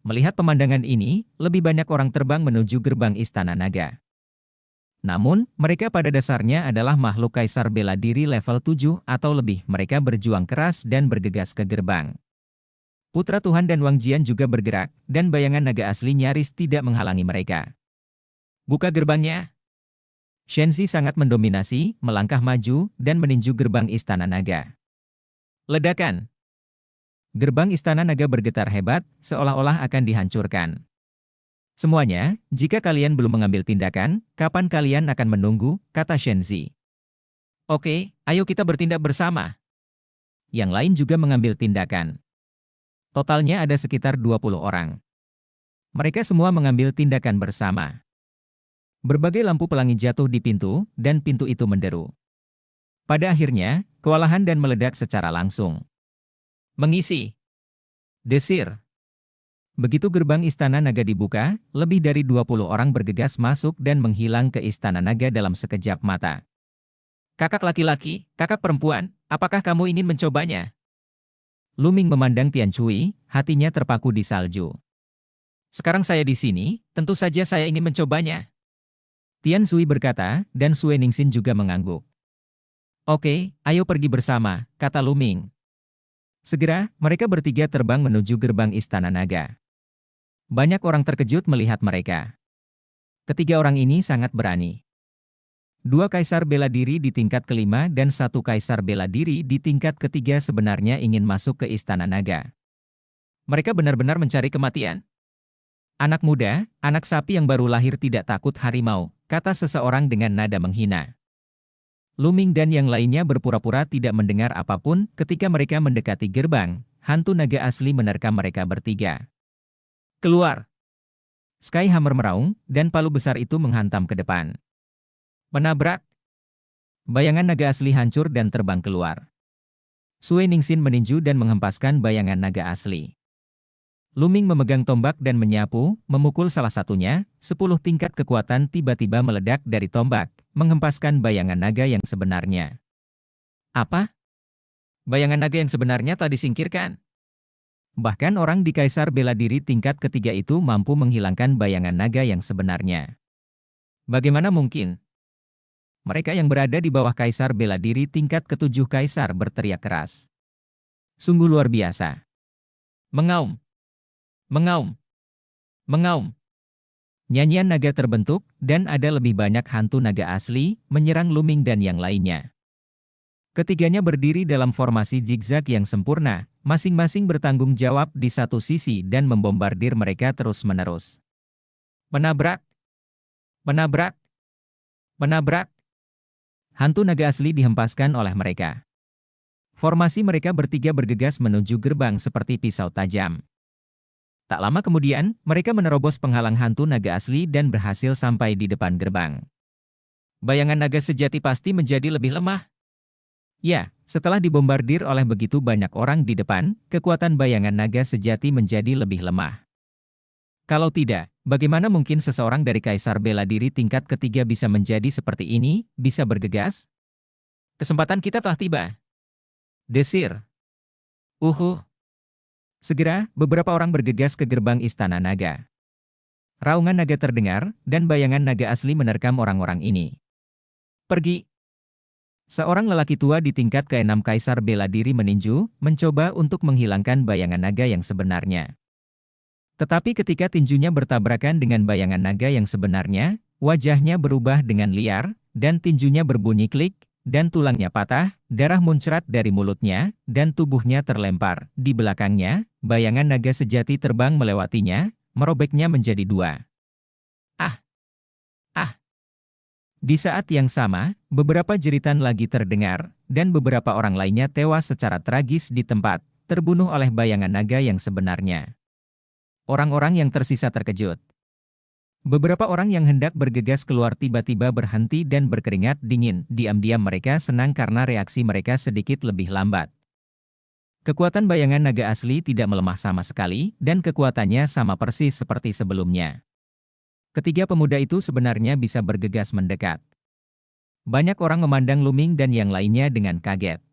Melihat pemandangan ini, lebih banyak orang terbang menuju gerbang istana naga. Namun, mereka pada dasarnya adalah makhluk kaisar bela diri level 7 atau lebih. Mereka berjuang keras dan bergegas ke gerbang. Putra Tuhan dan Wang Jian juga bergerak, dan bayangan naga asli nyaris tidak menghalangi mereka. Buka gerbangnya. Shenzi sangat mendominasi, melangkah maju, dan meninju gerbang istana naga. Ledakan. Gerbang istana naga bergetar hebat, seolah-olah akan dihancurkan. Semuanya, jika kalian belum mengambil tindakan, kapan kalian akan menunggu, kata Shenzi. Oke, ayo kita bertindak bersama. Yang lain juga mengambil tindakan. Totalnya ada sekitar 20 orang. Mereka semua mengambil tindakan bersama. Berbagai lampu pelangi jatuh di pintu, dan pintu itu menderu. Pada akhirnya, kewalahan dan meledak secara langsung. Mengisi. Desir. Begitu gerbang istana naga dibuka, lebih dari 20 orang bergegas masuk dan menghilang ke istana naga dalam sekejap mata. Kakak laki-laki, kakak perempuan, apakah kamu ingin mencobanya? Luming memandang Tian Cui, hatinya terpaku di salju. Sekarang saya di sini, tentu saja saya ingin mencobanya. Tian Cui berkata, dan Sue Ningxin juga mengangguk. Oke, ayo pergi bersama, kata Luming. Segera, mereka bertiga terbang menuju gerbang istana naga. Banyak orang terkejut melihat mereka. Ketiga orang ini sangat berani. 2 kaisar bela diri di tingkat kelima dan 1 kaisar bela diri di tingkat ketiga sebenarnya ingin masuk ke istana naga. Mereka benar-benar mencari kematian. Anak muda, anak sapi yang baru lahir tidak takut harimau, kata seseorang dengan nada menghina. Luming dan yang lainnya berpura-pura tidak mendengar apapun ketika mereka mendekati gerbang, hantu naga asli menerkam mereka bertiga. Keluar! Skyhammer meraung, dan palu besar itu menghantam ke depan. Menabrak. Bayangan naga asli hancur dan terbang keluar. Sue Ningxin meninju dan menghempaskan bayangan naga asli. Luming memegang tombak dan menyapu, memukul salah satunya, 10 tingkat kekuatan tiba-tiba meledak dari tombak, menghempaskan bayangan naga yang sebenarnya. Apa? Bayangan naga yang sebenarnya telah disingkirkan. Bahkan orang di Kaisar Bela Diri tingkat ketiga itu mampu menghilangkan bayangan naga yang sebenarnya. Bagaimana mungkin? Mereka yang berada di bawah Kaisar Bela Diri tingkat ketujuh Kaisar berteriak keras. Sungguh luar biasa. Mengaum. Mengaum. Mengaum. Nyanyian naga terbentuk, dan ada lebih banyak hantu naga asli, menyerang Luming dan yang lainnya. Ketiganya berdiri dalam formasi zigzag yang sempurna, masing-masing bertanggung jawab di satu sisi dan membombardir mereka terus-menerus. Menabrak. Menabrak. Menabrak. Hantu naga asli dihempaskan oleh mereka. Formasi mereka bertiga bergegas menuju gerbang seperti pisau tajam. Tak lama kemudian, mereka menerobos penghalang hantu naga asli dan berhasil sampai di depan gerbang. Bayangan naga sejati pasti menjadi lebih lemah. Ya, setelah dibombardir oleh begitu banyak orang di depan, kekuatan bayangan naga sejati menjadi lebih lemah. Kalau tidak, bagaimana mungkin seseorang dari Kaisar Bela Diri tingkat ketiga bisa menjadi seperti ini, bisa bergegas? Kesempatan kita telah tiba. Desir. Segera, beberapa orang bergegas ke gerbang Istana Naga. Raungan naga terdengar, dan bayangan naga asli menerkam orang-orang ini. Pergi. Seorang lelaki tua di tingkat ke-6 Kaisar Bela Diri meninju, mencoba untuk menghilangkan bayangan naga yang sebenarnya. Tetapi ketika tinjunya bertabrakan dengan bayangan naga yang sebenarnya, wajahnya berubah dengan liar, dan tinjunya berbunyi klik, dan tulangnya patah, darah muncrat dari mulutnya, dan tubuhnya terlempar. Di belakangnya, bayangan naga sejati terbang melewatinya, merobeknya menjadi dua. Ah! Ah! Di saat yang sama, beberapa jeritan lagi terdengar, dan beberapa orang lainnya tewas secara tragis di tempat, terbunuh oleh bayangan naga yang sebenarnya. Orang-orang yang tersisa terkejut. Beberapa orang yang hendak bergegas keluar tiba-tiba berhenti dan berkeringat dingin. Diam-diam mereka senang karena reaksi mereka sedikit lebih lambat. Kekuatan bayangan naga asli tidak melemah sama sekali, dan kekuatannya sama persis seperti sebelumnya. Ketiga pemuda itu sebenarnya bisa bergegas mendekat. Banyak orang memandang Luming dan yang lainnya dengan kaget.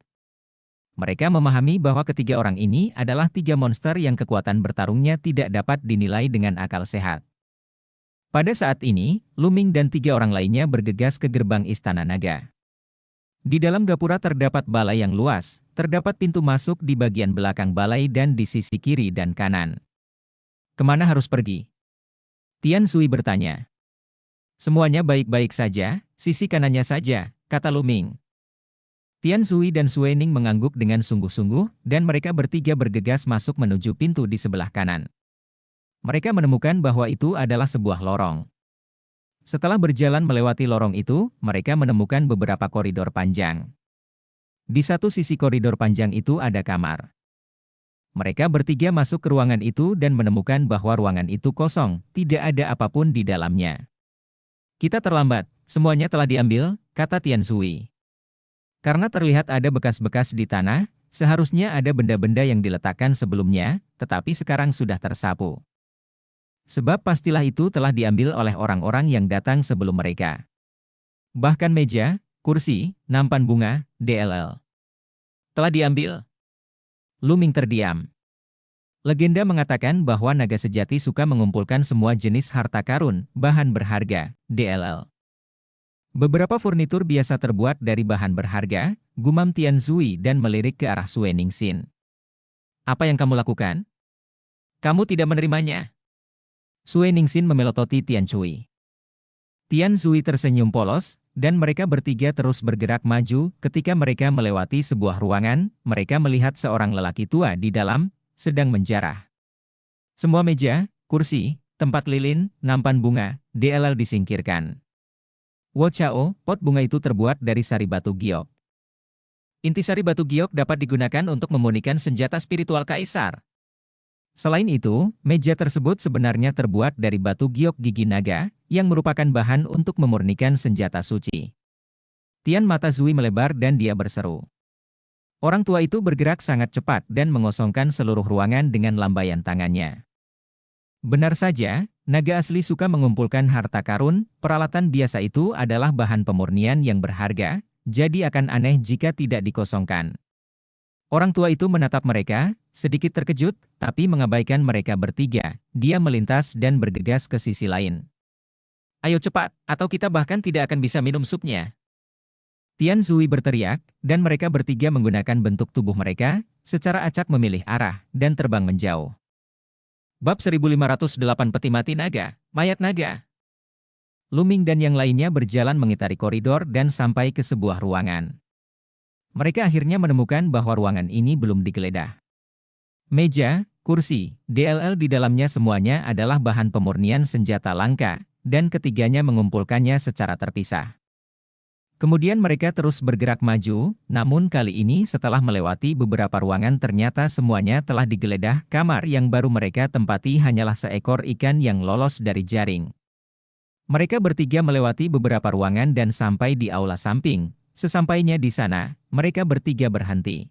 Mereka memahami bahwa ketiga orang ini adalah tiga monster yang kekuatan bertarungnya tidak dapat dinilai dengan akal sehat. Pada saat ini, Luming dan tiga orang lainnya bergegas ke gerbang Istana Naga. Di dalam gapura terdapat balai yang luas, terdapat pintu masuk di bagian belakang balai dan di sisi kiri dan kanan. Kemana harus pergi? Tian Sui bertanya. Semuanya baik-baik saja, sisi kanannya saja, kata Luming. Tian Sui dan Suening mengangguk dengan sungguh-sungguh, dan mereka bertiga bergegas masuk menuju pintu di sebelah kanan. Mereka menemukan bahwa itu adalah sebuah lorong. Setelah berjalan melewati lorong itu, mereka menemukan beberapa koridor panjang. Di satu sisi koridor panjang itu ada kamar. Mereka bertiga masuk ke ruangan itu dan menemukan bahwa ruangan itu kosong, tidak ada apapun di dalamnya. Kita terlambat, semuanya telah diambil, kata Tian Sui. Karena terlihat ada bekas-bekas di tanah, seharusnya ada benda-benda yang diletakkan sebelumnya, tetapi sekarang sudah tersapu. Sebab pastilah itu telah diambil oleh orang-orang yang datang sebelum mereka. Bahkan meja, kursi, nampan bunga, DLL. Telah diambil. Luming terdiam. Legenda mengatakan bahwa naga sejati suka mengumpulkan semua jenis harta karun, bahan berharga, DLL. Beberapa furnitur biasa terbuat dari bahan berharga, gumam Tian Sui dan melirik ke arah Sue Ningxin. Apa yang kamu lakukan? Kamu tidak menerimanya. Sue Ningxin memelototi Tian Sui. Tian Sui tersenyum polos, dan mereka bertiga terus bergerak maju. Ketika mereka melewati sebuah ruangan, mereka melihat seorang lelaki tua di dalam, sedang menjarah. Semua meja, kursi, tempat lilin, nampan bunga, DLL disingkirkan. Wo Chao, pot bunga itu terbuat dari sari batu giok. Intisari batu giok dapat digunakan untuk memurnikan senjata spiritual kaisar. Selain itu, meja tersebut sebenarnya terbuat dari batu giok gigi naga, yang merupakan bahan untuk memurnikan senjata suci. Tian mata Zui melebar dan dia berseru. Orang tua itu bergerak sangat cepat dan mengosongkan seluruh ruangan dengan lambaian tangannya. Benar saja, naga asli suka mengumpulkan harta karun, peralatan biasa itu adalah bahan pemurnian yang berharga, jadi akan aneh jika tidak dikosongkan. Orang tua itu menatap mereka, sedikit terkejut, tapi mengabaikan mereka bertiga, dia melintas dan bergegas ke sisi lain. Ayo cepat, atau kita bahkan tidak akan bisa minum supnya. Tian Zui berteriak, dan mereka bertiga menggunakan bentuk tubuh mereka, secara acak memilih arah, dan terbang menjauh. Bab 1508 Peti Mati Naga, Mayat Naga. Lu Ming dan yang lainnya berjalan mengitari koridor dan sampai ke sebuah ruangan. Mereka akhirnya menemukan bahwa ruangan ini belum digeledah. Meja, kursi, DLL di dalamnya semuanya adalah bahan pemurnian senjata langka, dan ketiganya mengumpulkannya secara terpisah. Kemudian mereka terus bergerak maju, namun kali ini setelah melewati beberapa ruangan ternyata semuanya telah digeledah. Kamar yang baru mereka tempati hanyalah seekor ikan yang lolos dari jaring. Mereka bertiga melewati beberapa ruangan dan sampai di aula samping. Sesampainya di sana, mereka bertiga berhenti.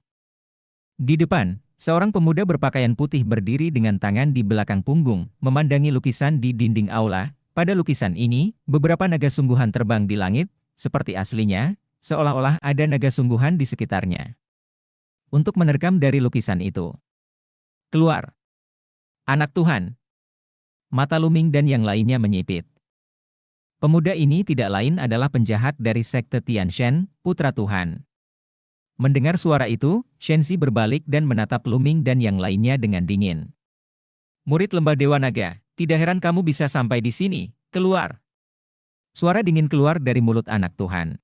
Di depan, seorang pemuda berpakaian putih berdiri dengan tangan di belakang punggung, memandangi lukisan di dinding aula. Pada lukisan ini, beberapa naga sungguhan terbang di langit, seperti aslinya, seolah-olah ada naga sungguhan di sekitarnya. Untuk menerkam dari lukisan itu. Keluar. Anak Tuhan. Mata Lu Ming dan yang lainnya menyipit. Pemuda ini tidak lain adalah penjahat dari sekte Tianshan, Putra Tuhan. Mendengar suara itu, Shenzi berbalik dan menatap Lu Ming dan yang lainnya dengan dingin. Murid Lembah Dewa Naga, tidak heran kamu bisa sampai di sini, keluar. Suara dingin keluar dari mulut anak Tuhan.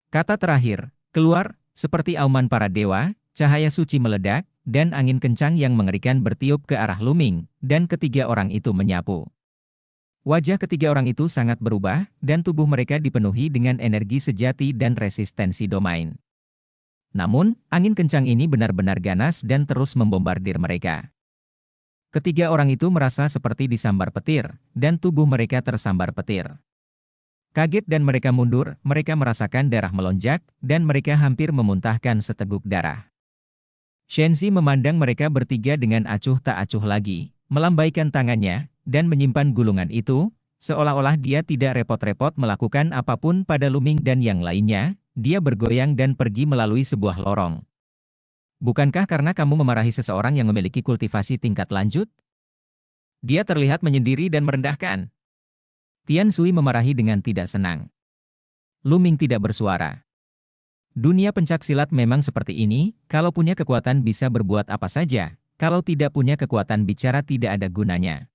Kata terakhir, keluar, seperti auman para dewa, cahaya suci meledak, dan angin kencang yang mengerikan bertiup ke arah Lu Ming, dan ketiga orang itu menyapu. Wajah ketiga orang itu sangat berubah, dan tubuh mereka dipenuhi dengan energi sejati dan resistensi domain. Namun, angin kencang ini benar-benar ganas dan terus membombardir mereka. Ketiga orang itu merasa seperti disambar petir, dan tubuh mereka tersambar petir. Kaget dan mereka mundur, mereka merasakan darah melonjak, dan mereka hampir memuntahkan seteguk darah. Shenzi memandang mereka bertiga dengan acuh tak acuh lagi, melambaikan tangannya, dan menyimpan gulungan itu, seolah-olah dia tidak repot-repot melakukan apapun pada Lu Ming dan yang lainnya, dia bergoyang dan pergi melalui sebuah lorong. Bukankah karena kamu memarahi seseorang yang memiliki kultivasi tingkat lanjut? Dia terlihat menyendiri dan merendahkan. Tian Zui memarahi dengan tidak senang. Lu Ming tidak bersuara. Dunia pencaksilat memang seperti ini, kalau punya kekuatan bisa berbuat apa saja, kalau tidak punya kekuatan bicara tidak ada gunanya.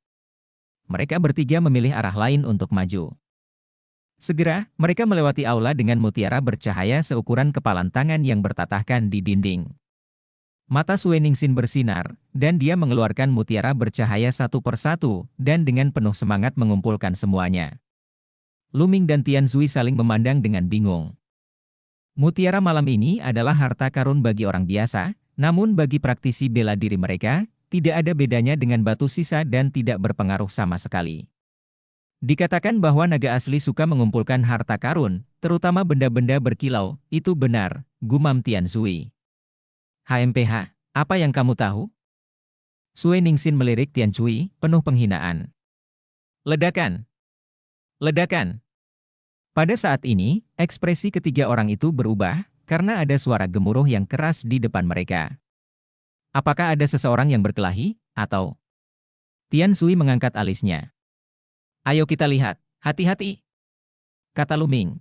Mereka bertiga memilih arah lain untuk maju. Segera, mereka melewati aula dengan mutiara bercahaya seukuran kepalan tangan yang bertatahkan di dinding. Mata Sue Ningsin bersinar, dan dia mengeluarkan mutiara bercahaya satu persatu, dan dengan penuh semangat mengumpulkan semuanya. Lu Ming dan Tian Zui saling memandang dengan bingung. Mutiara malam ini adalah harta karun bagi orang biasa, namun bagi praktisi bela diri mereka, tidak ada bedanya dengan batu sisa dan tidak berpengaruh sama sekali. Dikatakan bahwa naga asli suka mengumpulkan harta karun, terutama benda-benda berkilau, itu benar, gumam Tian Zui. HMPH, apa yang kamu tahu? Sue Ningsin melirik Tian Zui, penuh penghinaan. Ledakan! Ledakan! Pada saat ini, ekspresi ketiga orang itu berubah, karena ada suara gemuruh yang keras di depan mereka. Apakah ada seseorang yang berkelahi, atau? Tian Zui mengangkat alisnya. Ayo kita lihat, hati-hati! Kata Lu Ming.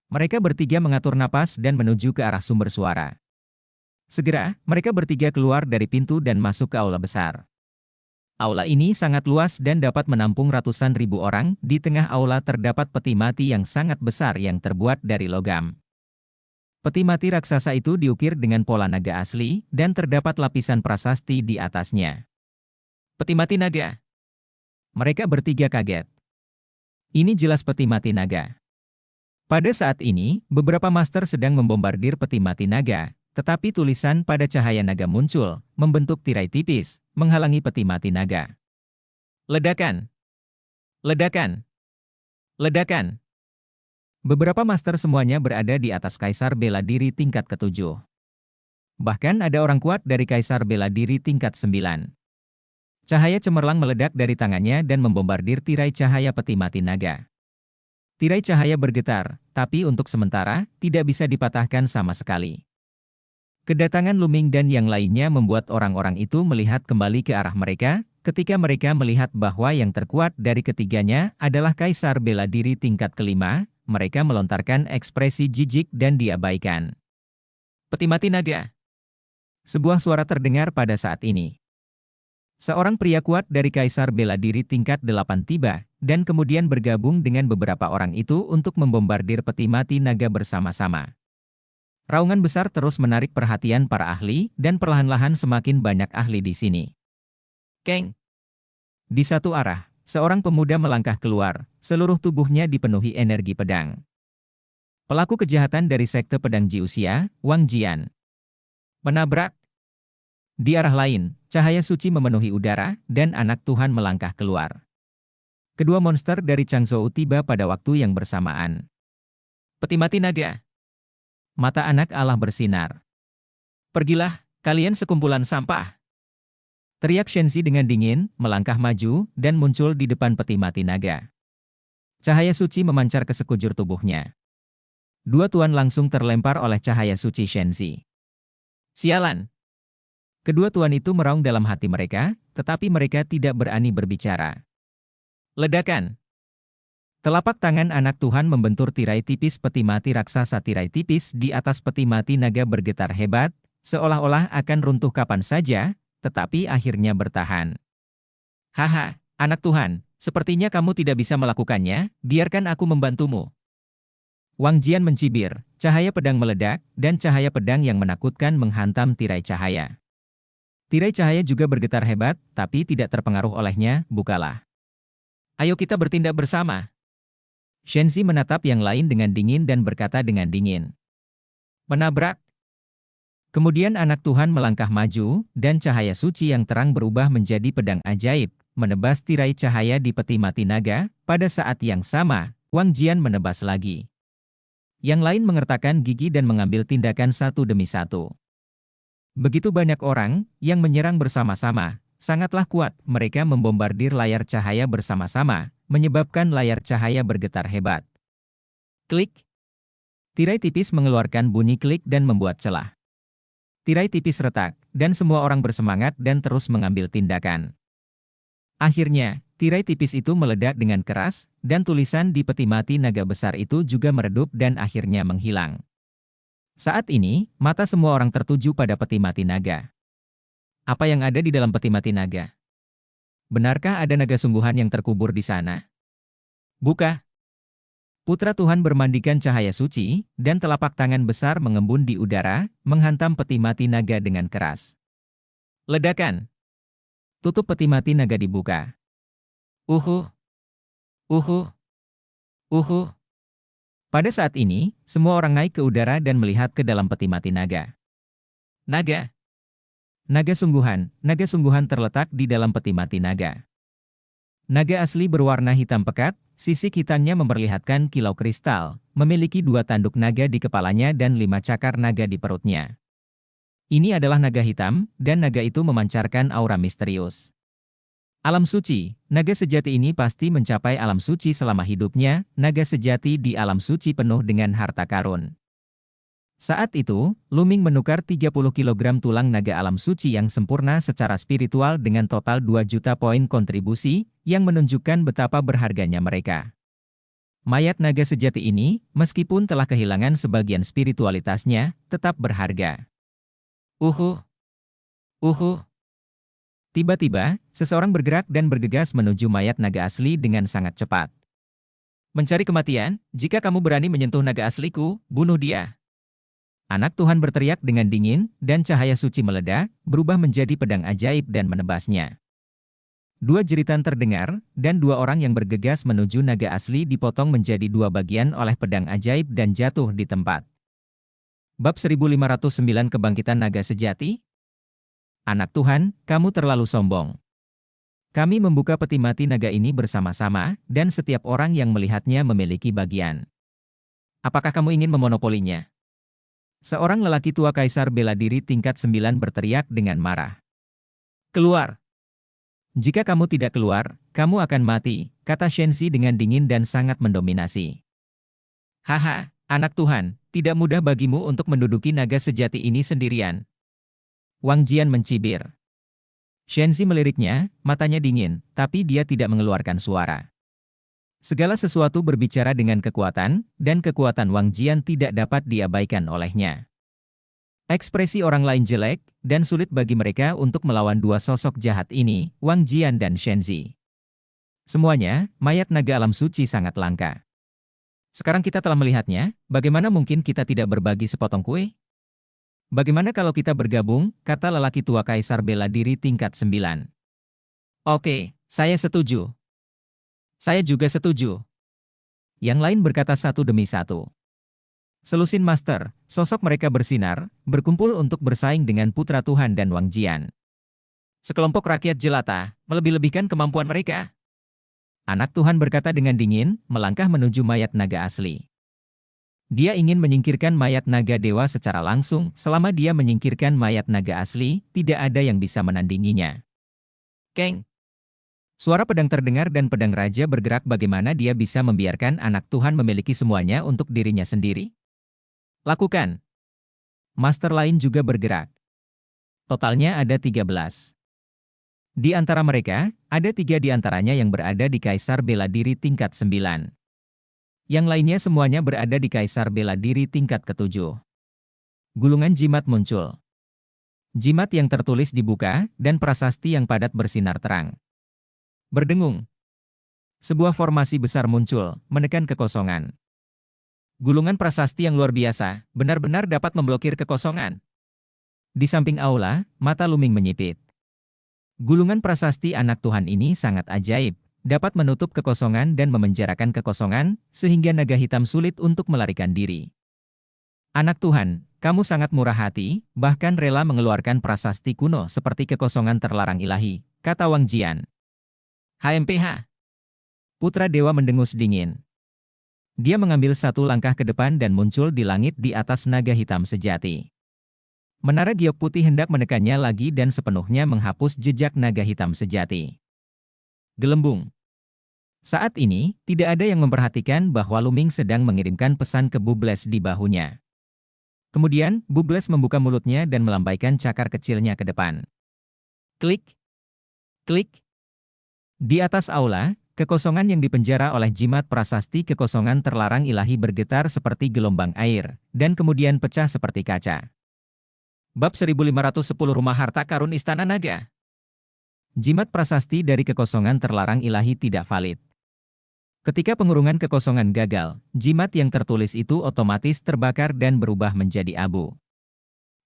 Mereka bertiga mengatur napas dan menuju ke arah sumber suara. Segera, mereka bertiga keluar dari pintu dan masuk ke aula besar. Aula ini sangat luas dan dapat menampung ratusan ribu orang. Di tengah aula terdapat peti mati yang sangat besar yang terbuat dari logam. Peti mati raksasa itu diukir dengan pola naga asli, dan terdapat lapisan prasasti di atasnya. Peti mati naga. Mereka bertiga kaget. Ini jelas peti mati naga. Pada saat ini, beberapa master sedang membombardir peti mati naga. Tetapi tulisan pada cahaya naga muncul, membentuk tirai tipis, menghalangi peti mati naga. Ledakan! Ledakan! Ledakan! Beberapa master semuanya berada di atas Kaisar Bela Diri tingkat ke-7. Bahkan ada orang kuat dari Kaisar Bela Diri tingkat 9. Cahaya cemerlang meledak dari tangannya dan membombardir tirai cahaya peti mati naga. Tirai cahaya bergetar, tapi untuk sementara, tidak bisa dipatahkan sama sekali. Kedatangan Luming dan yang lainnya membuat orang-orang itu melihat kembali ke arah mereka, ketika mereka melihat bahwa yang terkuat dari ketiganya adalah Kaisar Bela Diri tingkat kelima, mereka melontarkan ekspresi jijik dan diabaikan. Peti mati naga. Sebuah suara terdengar pada saat ini. Seorang pria kuat dari Kaisar Bela Diri tingkat 8 tiba, dan kemudian bergabung dengan beberapa orang itu untuk membombardir peti mati naga bersama-sama. Raungan besar terus menarik perhatian para ahli, dan perlahan-lahan semakin banyak ahli di sini. Keng! Di satu arah, seorang pemuda melangkah keluar, seluruh tubuhnya dipenuhi energi pedang. Pelaku kejahatan dari sekte pedang Jiuxia, Wang Jian. Menabrak. Di arah lain, cahaya suci memenuhi udara, dan anak Tuhan melangkah keluar. Kedua monster dari Changzhou tiba pada waktu yang bersamaan. Peti mati naga. Mata anak Allah bersinar. Pergilah, kalian sekumpulan sampah. Teriak Shenzi dengan dingin, melangkah maju, dan muncul di depan peti mati naga. Cahaya suci memancar ke sekujur tubuhnya. Dua tuan langsung terlempar oleh cahaya suci Shenzi. Sialan! Kedua tuan itu meraung dalam hati mereka, tetapi mereka tidak berani berbicara. Ledakan! Telapak tangan anak Tuhan membentur tirai tipis peti mati raksasa. Tirai tipis di atas peti mati naga bergetar hebat, seolah-olah akan runtuh kapan saja, tetapi akhirnya bertahan. Haha, anak Tuhan, sepertinya kamu tidak bisa melakukannya, biarkan aku membantumu. Wang Jian mencibir, cahaya pedang meledak, dan cahaya pedang yang menakutkan menghantam tirai cahaya. Tirai cahaya juga bergetar hebat, tapi tidak terpengaruh olehnya, bukalah. Ayo kita bertindak bersama. Shenzi menatap yang lain dengan dingin dan berkata dengan dingin. Menabrak. Kemudian anak Tuhan melangkah maju, dan cahaya suci yang terang berubah menjadi pedang ajaib, menebas tirai cahaya di peti mati naga. Pada saat yang sama, Wang Jian menebas lagi. Yang lain mengertakkan gigi dan mengambil tindakan satu demi satu. Begitu banyak orang yang menyerang bersama-sama, sangatlah kuat. Mereka membombardir layar cahaya bersama-sama, menyebabkan layar cahaya bergetar hebat. Klik. Tirai tipis mengeluarkan bunyi klik dan membuat celah. Tirai tipis retak, dan semua orang bersemangat dan terus mengambil tindakan. Akhirnya, tirai tipis itu meledak dengan keras, dan tulisan di peti mati naga besar itu juga meredup dan akhirnya menghilang. Saat ini, mata semua orang tertuju pada peti mati naga. Apa yang ada di dalam peti mati naga? Benarkah ada naga sungguhan yang terkubur di sana? Buka. Putra Tuhan bermandikan cahaya suci, dan telapak tangan besar mengembun di udara, menghantam peti mati naga dengan keras. Ledakan. Tutup peti mati naga dibuka. Uhu. Uhu. Uhu. Pada saat ini, semua orang naik ke udara dan melihat ke dalam peti mati naga. Naga. Naga sungguhan terletak di dalam peti mati naga. Naga asli berwarna hitam pekat, sisik hitamnya memperlihatkan kilau kristal, memiliki 2 tanduk naga di kepalanya dan 5 cakar naga di perutnya. Ini adalah naga hitam, dan naga itu memancarkan aura misterius. Alam suci, naga sejati ini pasti mencapai alam suci selama hidupnya. Naga sejati di alam suci penuh dengan harta karun. Saat itu, Luming menukar 30 kg tulang naga alam suci yang sempurna secara spiritual dengan total 2 juta poin kontribusi, yang menunjukkan betapa berharganya mereka. Mayat naga sejati ini, meskipun telah kehilangan sebagian spiritualitasnya, tetap berharga. Uhu. Uhu. Tiba-tiba, seseorang bergerak dan bergegas menuju mayat naga asli dengan sangat cepat. Mencari kematian, jika kamu berani menyentuh naga asliku, bunuh dia. Anak Tuhan berteriak dengan dingin, dan cahaya suci meledak, berubah menjadi pedang ajaib dan menebasnya. 2 jeritan terdengar, dan 2 orang yang bergegas menuju naga asli dipotong menjadi 2 bagian oleh pedang ajaib dan jatuh di tempat. Bab 1509 Kebangkitan Naga Sejati. Anak Tuhan, kamu terlalu sombong. Kami membuka peti mati naga ini bersama-sama, dan setiap orang yang melihatnya memiliki bagian. Apakah kamu ingin memonopolinya? Seorang lelaki tua Kaisar Bela Diri tingkat 9 berteriak dengan marah. Keluar! Jika kamu tidak keluar, kamu akan mati, kata Shenzi dengan dingin dan sangat mendominasi. Haha, anak Tuhan, Tidak mudah bagimu untuk menduduki naga sejati ini sendirian. Wang Jian mencibir. Shenzi meliriknya, matanya dingin, tapi dia tidak mengeluarkan suara. Segala sesuatu berbicara dengan kekuatan, dan kekuatan Wang Jian tidak dapat diabaikan olehnya. Ekspresi orang lain jelek, dan sulit bagi mereka untuk melawan dua sosok jahat ini, Wang Jian dan Shenzi. Semuanya, mayat naga alam suci sangat langka. Sekarang kita telah melihatnya, bagaimana mungkin kita tidak berbagi sepotong kue? Bagaimana kalau kita bergabung, kata lelaki tua Kaisar bela diri tingkat 9. Oke, saya setuju. Saya juga setuju. Yang lain berkata satu demi satu. Selusin Master, sosok mereka bersinar, berkumpul untuk bersaing dengan Putra Tuhan dan Wang Jian. Sekelompok rakyat jelata, melebih-lebihkan kemampuan mereka. Anak Tuhan berkata dengan dingin, melangkah menuju mayat naga asli. Dia ingin menyingkirkan mayat naga dewa secara langsung, selama dia menyingkirkan mayat naga asli, tidak ada yang bisa menandinginya. Keng! Suara pedang terdengar dan pedang raja bergerak bagaimana dia bisa membiarkan anak Tuhan memiliki semuanya untuk dirinya sendiri? Lakukan! Master lain juga bergerak. Totalnya ada 13. Di antara mereka, ada 3 di antaranya yang berada di Kaisar bela diri tingkat 9. Yang lainnya semuanya berada di Kaisar bela diri tingkat ke-7. Gulungan jimat muncul. Jimat yang tertulis dibuka, dan prasasti yang padat bersinar terang. Berdengung. Sebuah formasi besar muncul, menekan kekosongan. Gulungan prasasti yang luar biasa, benar-benar dapat memblokir kekosongan. Di samping aula, mata Luming menyipit. Gulungan prasasti anak Tuhan ini sangat ajaib. Dapat menutup kekosongan dan memenjarakan kekosongan, sehingga naga hitam sulit untuk melarikan diri. Anak Tuhan, kamu sangat murah hati, bahkan rela mengeluarkan prasasti kuno seperti kekosongan terlarang ilahi, kata Wang Jian. HMPH. Putra Dewa mendengus dingin. Dia mengambil satu langkah ke depan dan muncul di langit di atas naga hitam sejati. Menara giok putih hendak menekannya lagi dan sepenuhnya menghapus jejak naga hitam sejati. Gelembung. Saat ini, tidak ada yang memperhatikan bahwa Luming sedang mengirimkan pesan ke Bubles di bahunya. Kemudian, Bubles membuka mulutnya dan melambaikan cakar kecilnya ke depan. Klik. Klik. Di atas aula, kekosongan yang dipenjara oleh jimat prasasti kekosongan terlarang ilahi bergetar seperti gelombang air, dan kemudian pecah seperti kaca. Bab 1510 Rumah Harta Karun Istana Naga. Jimat prasasti dari kekosongan terlarang ilahi tidak valid. Ketika pengurungan kekosongan gagal, jimat yang tertulis itu otomatis terbakar dan berubah menjadi abu.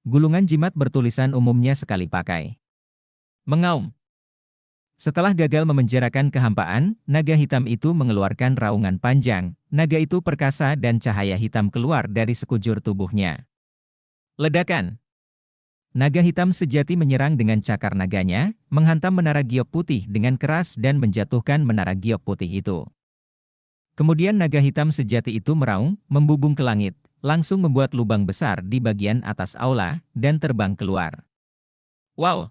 Gulungan jimat bertulisan umumnya sekali pakai. Mengaum. Setelah gagal memenjarakan kehampaan, naga hitam itu mengeluarkan raungan panjang, naga itu perkasa dan cahaya hitam keluar dari sekujur tubuhnya. Ledakan. Naga hitam sejati menyerang dengan cakar naganya, menghantam menara giok putih dengan keras dan menjatuhkan menara giok putih itu. Kemudian naga hitam sejati itu meraung, membubung ke langit, langsung membuat lubang besar di bagian atas aula, dan terbang keluar. Wow!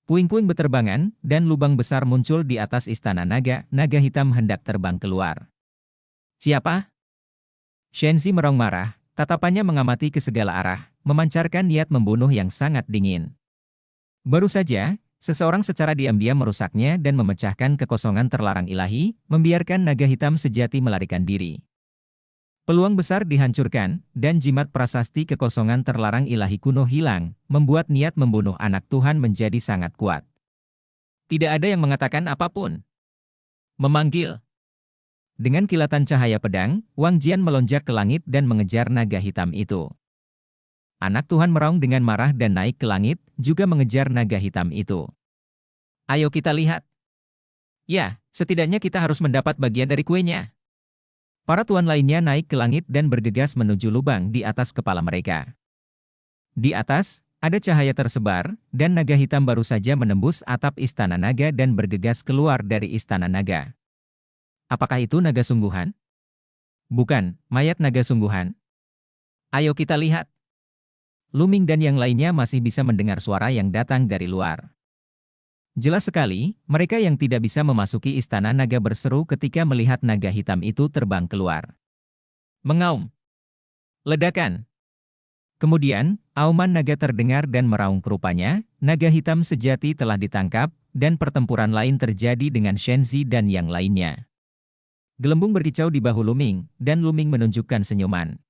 Puing-puing beterbangan, dan lubang besar muncul di atas istana naga, naga hitam hendak terbang keluar. Siapa? Shenzi meraung marah, tatapannya mengamati ke segala arah, memancarkan niat membunuh yang sangat dingin. Baru saja, seseorang secara diam-diam merusaknya dan memecahkan kekosongan terlarang ilahi, membiarkan naga hitam sejati melarikan diri. Peluang besar dihancurkan, dan jimat prasasti kekosongan terlarang ilahi kuno hilang, membuat niat membunuh anak Tuhan menjadi sangat kuat. Tidak ada yang mengatakan apapun. Memanggil. Dengan kilatan cahaya pedang, Wang Jian melonjak ke langit dan mengejar naga hitam itu. Anak Tuhan meraung dengan marah dan naik ke langit, juga mengejar naga hitam itu. Ayo kita lihat. Ya, setidaknya kita harus mendapat bagian dari kuenya. Para tuan lainnya naik ke langit dan bergegas menuju lubang di atas kepala mereka. Di atas, ada cahaya tersebar, dan naga hitam baru saja menembus atap istana naga dan bergegas keluar dari istana naga. Apakah itu naga sungguhan? Bukan, mayat naga sungguhan. Ayo kita lihat. Luming dan yang lainnya masih bisa mendengar suara yang datang dari luar. Jelas sekali, mereka yang tidak bisa memasuki istana naga berseru ketika melihat naga hitam itu terbang keluar. Mengaum. Ledakan. Kemudian, auman naga terdengar dan meraung rupanya, naga hitam sejati telah ditangkap, dan pertempuran lain terjadi dengan Shenzi dan yang lainnya. Gelembung berkicau di bahu Luming, dan Luming menunjukkan senyuman.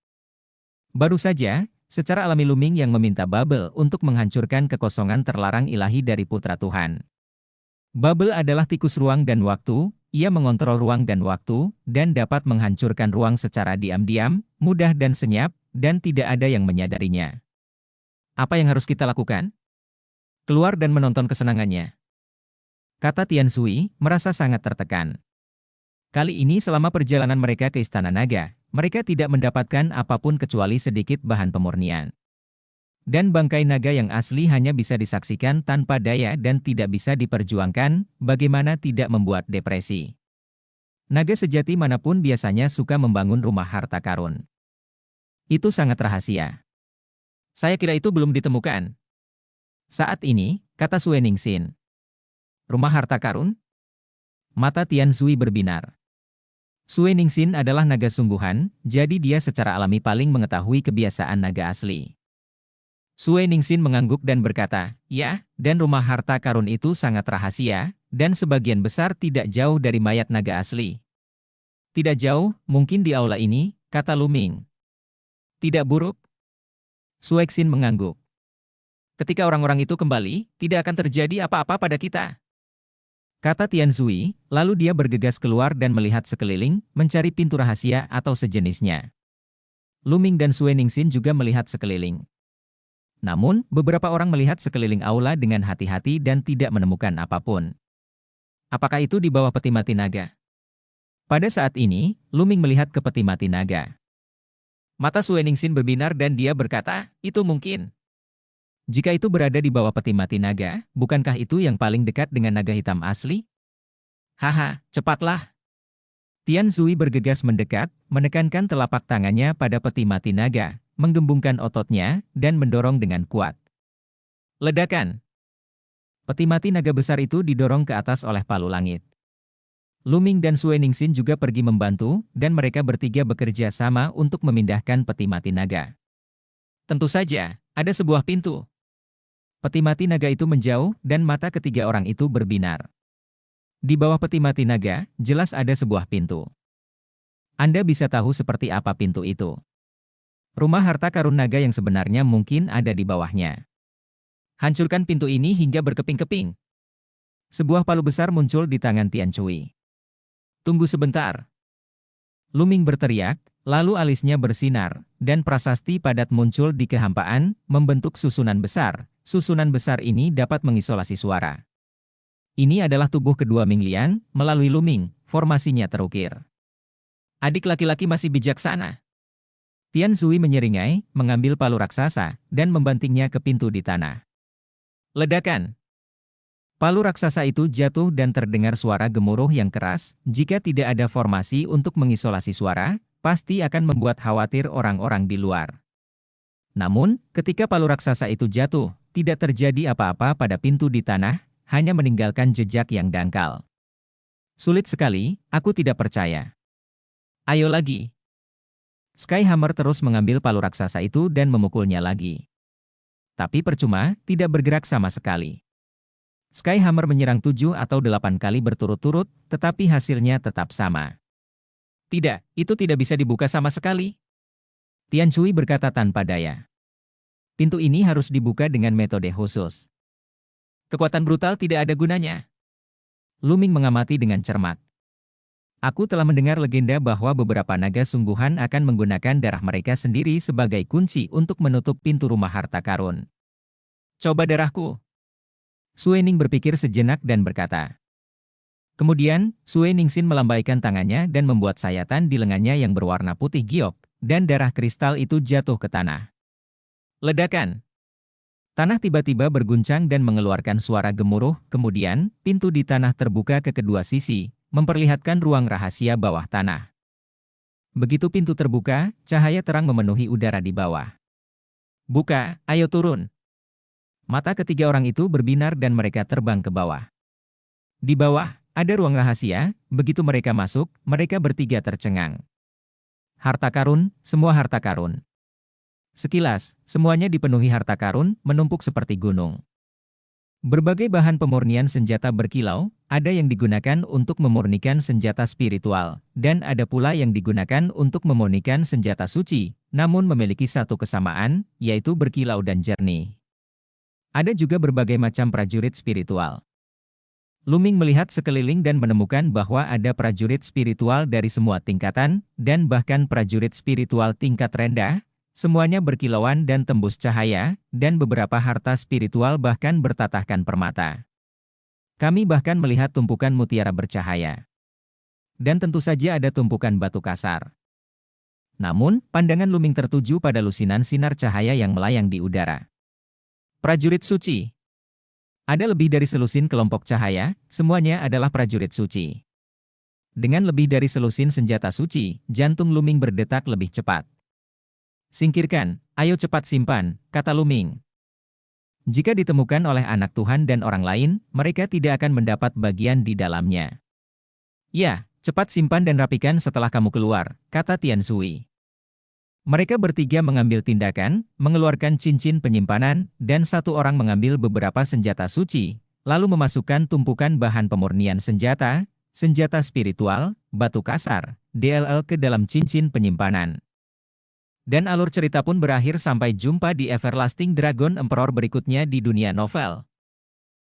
Baru saja, secara alami Luming yang meminta Bubble untuk menghancurkan kekosongan terlarang ilahi dari Putra Tuhan. Bubble adalah tikus ruang dan waktu, ia mengontrol ruang dan waktu, dan dapat menghancurkan ruang secara diam-diam, mudah dan senyap, dan tidak ada yang menyadarinya. Apa yang harus kita lakukan? Keluar dan menonton kesenangannya. Kata Tian Sui, merasa sangat tertekan. Kali ini selama perjalanan mereka ke Istana Naga, mereka tidak mendapatkan apapun kecuali sedikit bahan pemurnian. Dan bangkai naga yang asli hanya bisa disaksikan tanpa daya dan tidak bisa diperjuangkan, bagaimana tidak membuat depresi. Naga sejati manapun biasanya suka membangun rumah harta karun. Itu sangat rahasia. Saya kira itu belum ditemukan. Saat ini, kata Sue Ningsin. Rumah harta karun? Mata Tian Sui berbinar. Sue Ningsin adalah naga sungguhan, jadi dia secara alami paling mengetahui kebiasaan naga asli. Sue Ningsin mengangguk dan berkata, ya, dan rumah harta karun itu sangat rahasia, dan sebagian besar tidak jauh dari mayat naga asli. Tidak jauh, mungkin di aula ini, kata Luming. Tidak buruk? Sue Xin mengangguk. Ketika orang-orang itu kembali, tidak akan terjadi apa-apa pada kita. Kata Tian Sui, lalu dia bergegas keluar dan melihat sekeliling, mencari pintu rahasia atau sejenisnya. Luming dan Sue Ningsin juga melihat sekeliling. Namun, beberapa orang melihat sekeliling aula dengan hati-hati dan tidak menemukan apapun. Apakah itu di bawah peti mati naga? Pada saat ini, Luming melihat ke peti mati naga. Mata Sue Ningsin berbinar dan dia berkata, itu mungkin. Jika itu berada di bawah peti mati naga, bukankah itu yang paling dekat dengan naga hitam asli? Haha, cepatlah. Tian Sui bergegas mendekat, menekankan telapak tangannya pada peti mati naga, menggembungkan ototnya, dan mendorong dengan kuat. Ledakan. Peti mati naga besar itu didorong ke atas oleh palu langit. Luming dan Sue Ningsin juga pergi membantu, dan mereka bertiga bekerja sama untuk memindahkan peti mati naga. Tentu saja, ada sebuah pintu. Peti mati naga itu menjauh, dan mata ketiga orang itu berbinar. Di bawah peti mati naga, jelas ada sebuah pintu. Anda bisa tahu seperti apa pintu itu. Rumah harta karun naga yang sebenarnya mungkin ada di bawahnya. Hancurkan pintu ini hingga berkeping-keping. Sebuah palu besar muncul di tangan Tian Sui. Tunggu sebentar. Luming berteriak, lalu alisnya bersinar, dan prasasti padat muncul di kehampaan, membentuk susunan besar. Susunan besar ini dapat mengisolasi suara. Ini adalah tubuh kedua Ming Liang, melalui Luming, formasinya terukir. Adik laki-laki masih bijaksana. Tian Sui menyeringai, mengambil palu raksasa, dan membantingnya ke pintu di tanah. Ledakan. Palu raksasa itu jatuh dan terdengar suara gemuruh yang keras. Jika tidak ada formasi untuk mengisolasi suara, pasti akan membuat khawatir orang-orang di luar. Namun, ketika palu raksasa itu jatuh, tidak terjadi apa-apa pada pintu di tanah, hanya meninggalkan jejak yang dangkal. Sulit sekali, aku tidak percaya. Ayo lagi. Skyhammer terus mengambil palu raksasa itu dan memukulnya lagi. Tapi percuma, tidak bergerak sama sekali. Skyhammer menyerang 7 atau 8 kali berturut-turut, tetapi hasilnya tetap sama. Tidak, itu tidak bisa dibuka sama sekali. Tian Sui berkata tanpa daya. Pintu ini harus dibuka dengan metode khusus. Kekuatan brutal tidak ada gunanya. Luming mengamati dengan cermat. Aku telah mendengar legenda bahwa beberapa naga sungguhan akan menggunakan darah mereka sendiri sebagai kunci untuk menutup pintu rumah harta karun. Coba darahku. Sue Ning berpikir sejenak dan berkata. Kemudian, Sue Ningsin melambaikan tangannya dan membuat sayatan di lengannya yang berwarna putih giok, dan darah kristal itu jatuh ke tanah. Ledakan. Tanah tiba-tiba berguncang dan mengeluarkan suara gemuruh, kemudian, pintu di tanah terbuka ke kedua sisi, memperlihatkan ruang rahasia bawah tanah. Begitu pintu terbuka, cahaya terang memenuhi udara di bawah. Buka, ayo turun. Mata ketiga orang itu berbinar dan mereka terbang ke bawah. Di bawah, ada ruang rahasia, begitu mereka masuk, mereka bertiga tercengang. Harta karun, semua harta karun. Sekilas, semuanya dipenuhi harta karun, menumpuk seperti gunung. Berbagai bahan pemurnian senjata berkilau, ada yang digunakan untuk memurnikan senjata spiritual, dan ada pula yang digunakan untuk memurnikan senjata suci, namun memiliki satu kesamaan, yaitu berkilau dan jernih. Ada juga berbagai macam prajurit spiritual. Luming melihat sekeliling dan menemukan bahwa ada prajurit spiritual dari semua tingkatan, dan bahkan prajurit spiritual tingkat rendah. Semuanya berkilauan dan tembus cahaya, dan beberapa harta spiritual bahkan bertatahkan permata. Kami bahkan melihat tumpukan mutiara bercahaya. Dan tentu saja ada tumpukan batu kasar. Namun, pandangan Luming tertuju pada lusinan sinar cahaya yang melayang di udara. Prajurit suci. Ada lebih dari selusin kelompok cahaya, semuanya adalah prajurit suci. Dengan lebih dari selusin senjata suci, jantung Luming berdetak lebih cepat. Singkirkan, ayo cepat simpan, kata Luming. Jika ditemukan oleh anak Tuhan dan orang lain, mereka tidak akan mendapat bagian di dalamnya. Ya, cepat simpan dan rapikan setelah kamu keluar, kata Tian Sui. Mereka bertiga mengambil tindakan, mengeluarkan cincin penyimpanan, dan satu orang mengambil beberapa senjata suci, lalu memasukkan tumpukan bahan pemurnian senjata, senjata spiritual, batu kasar, DLL ke dalam cincin penyimpanan. Dan alur cerita pun berakhir sampai jumpa di Everlasting Dragon Emperor berikutnya di dunia novel.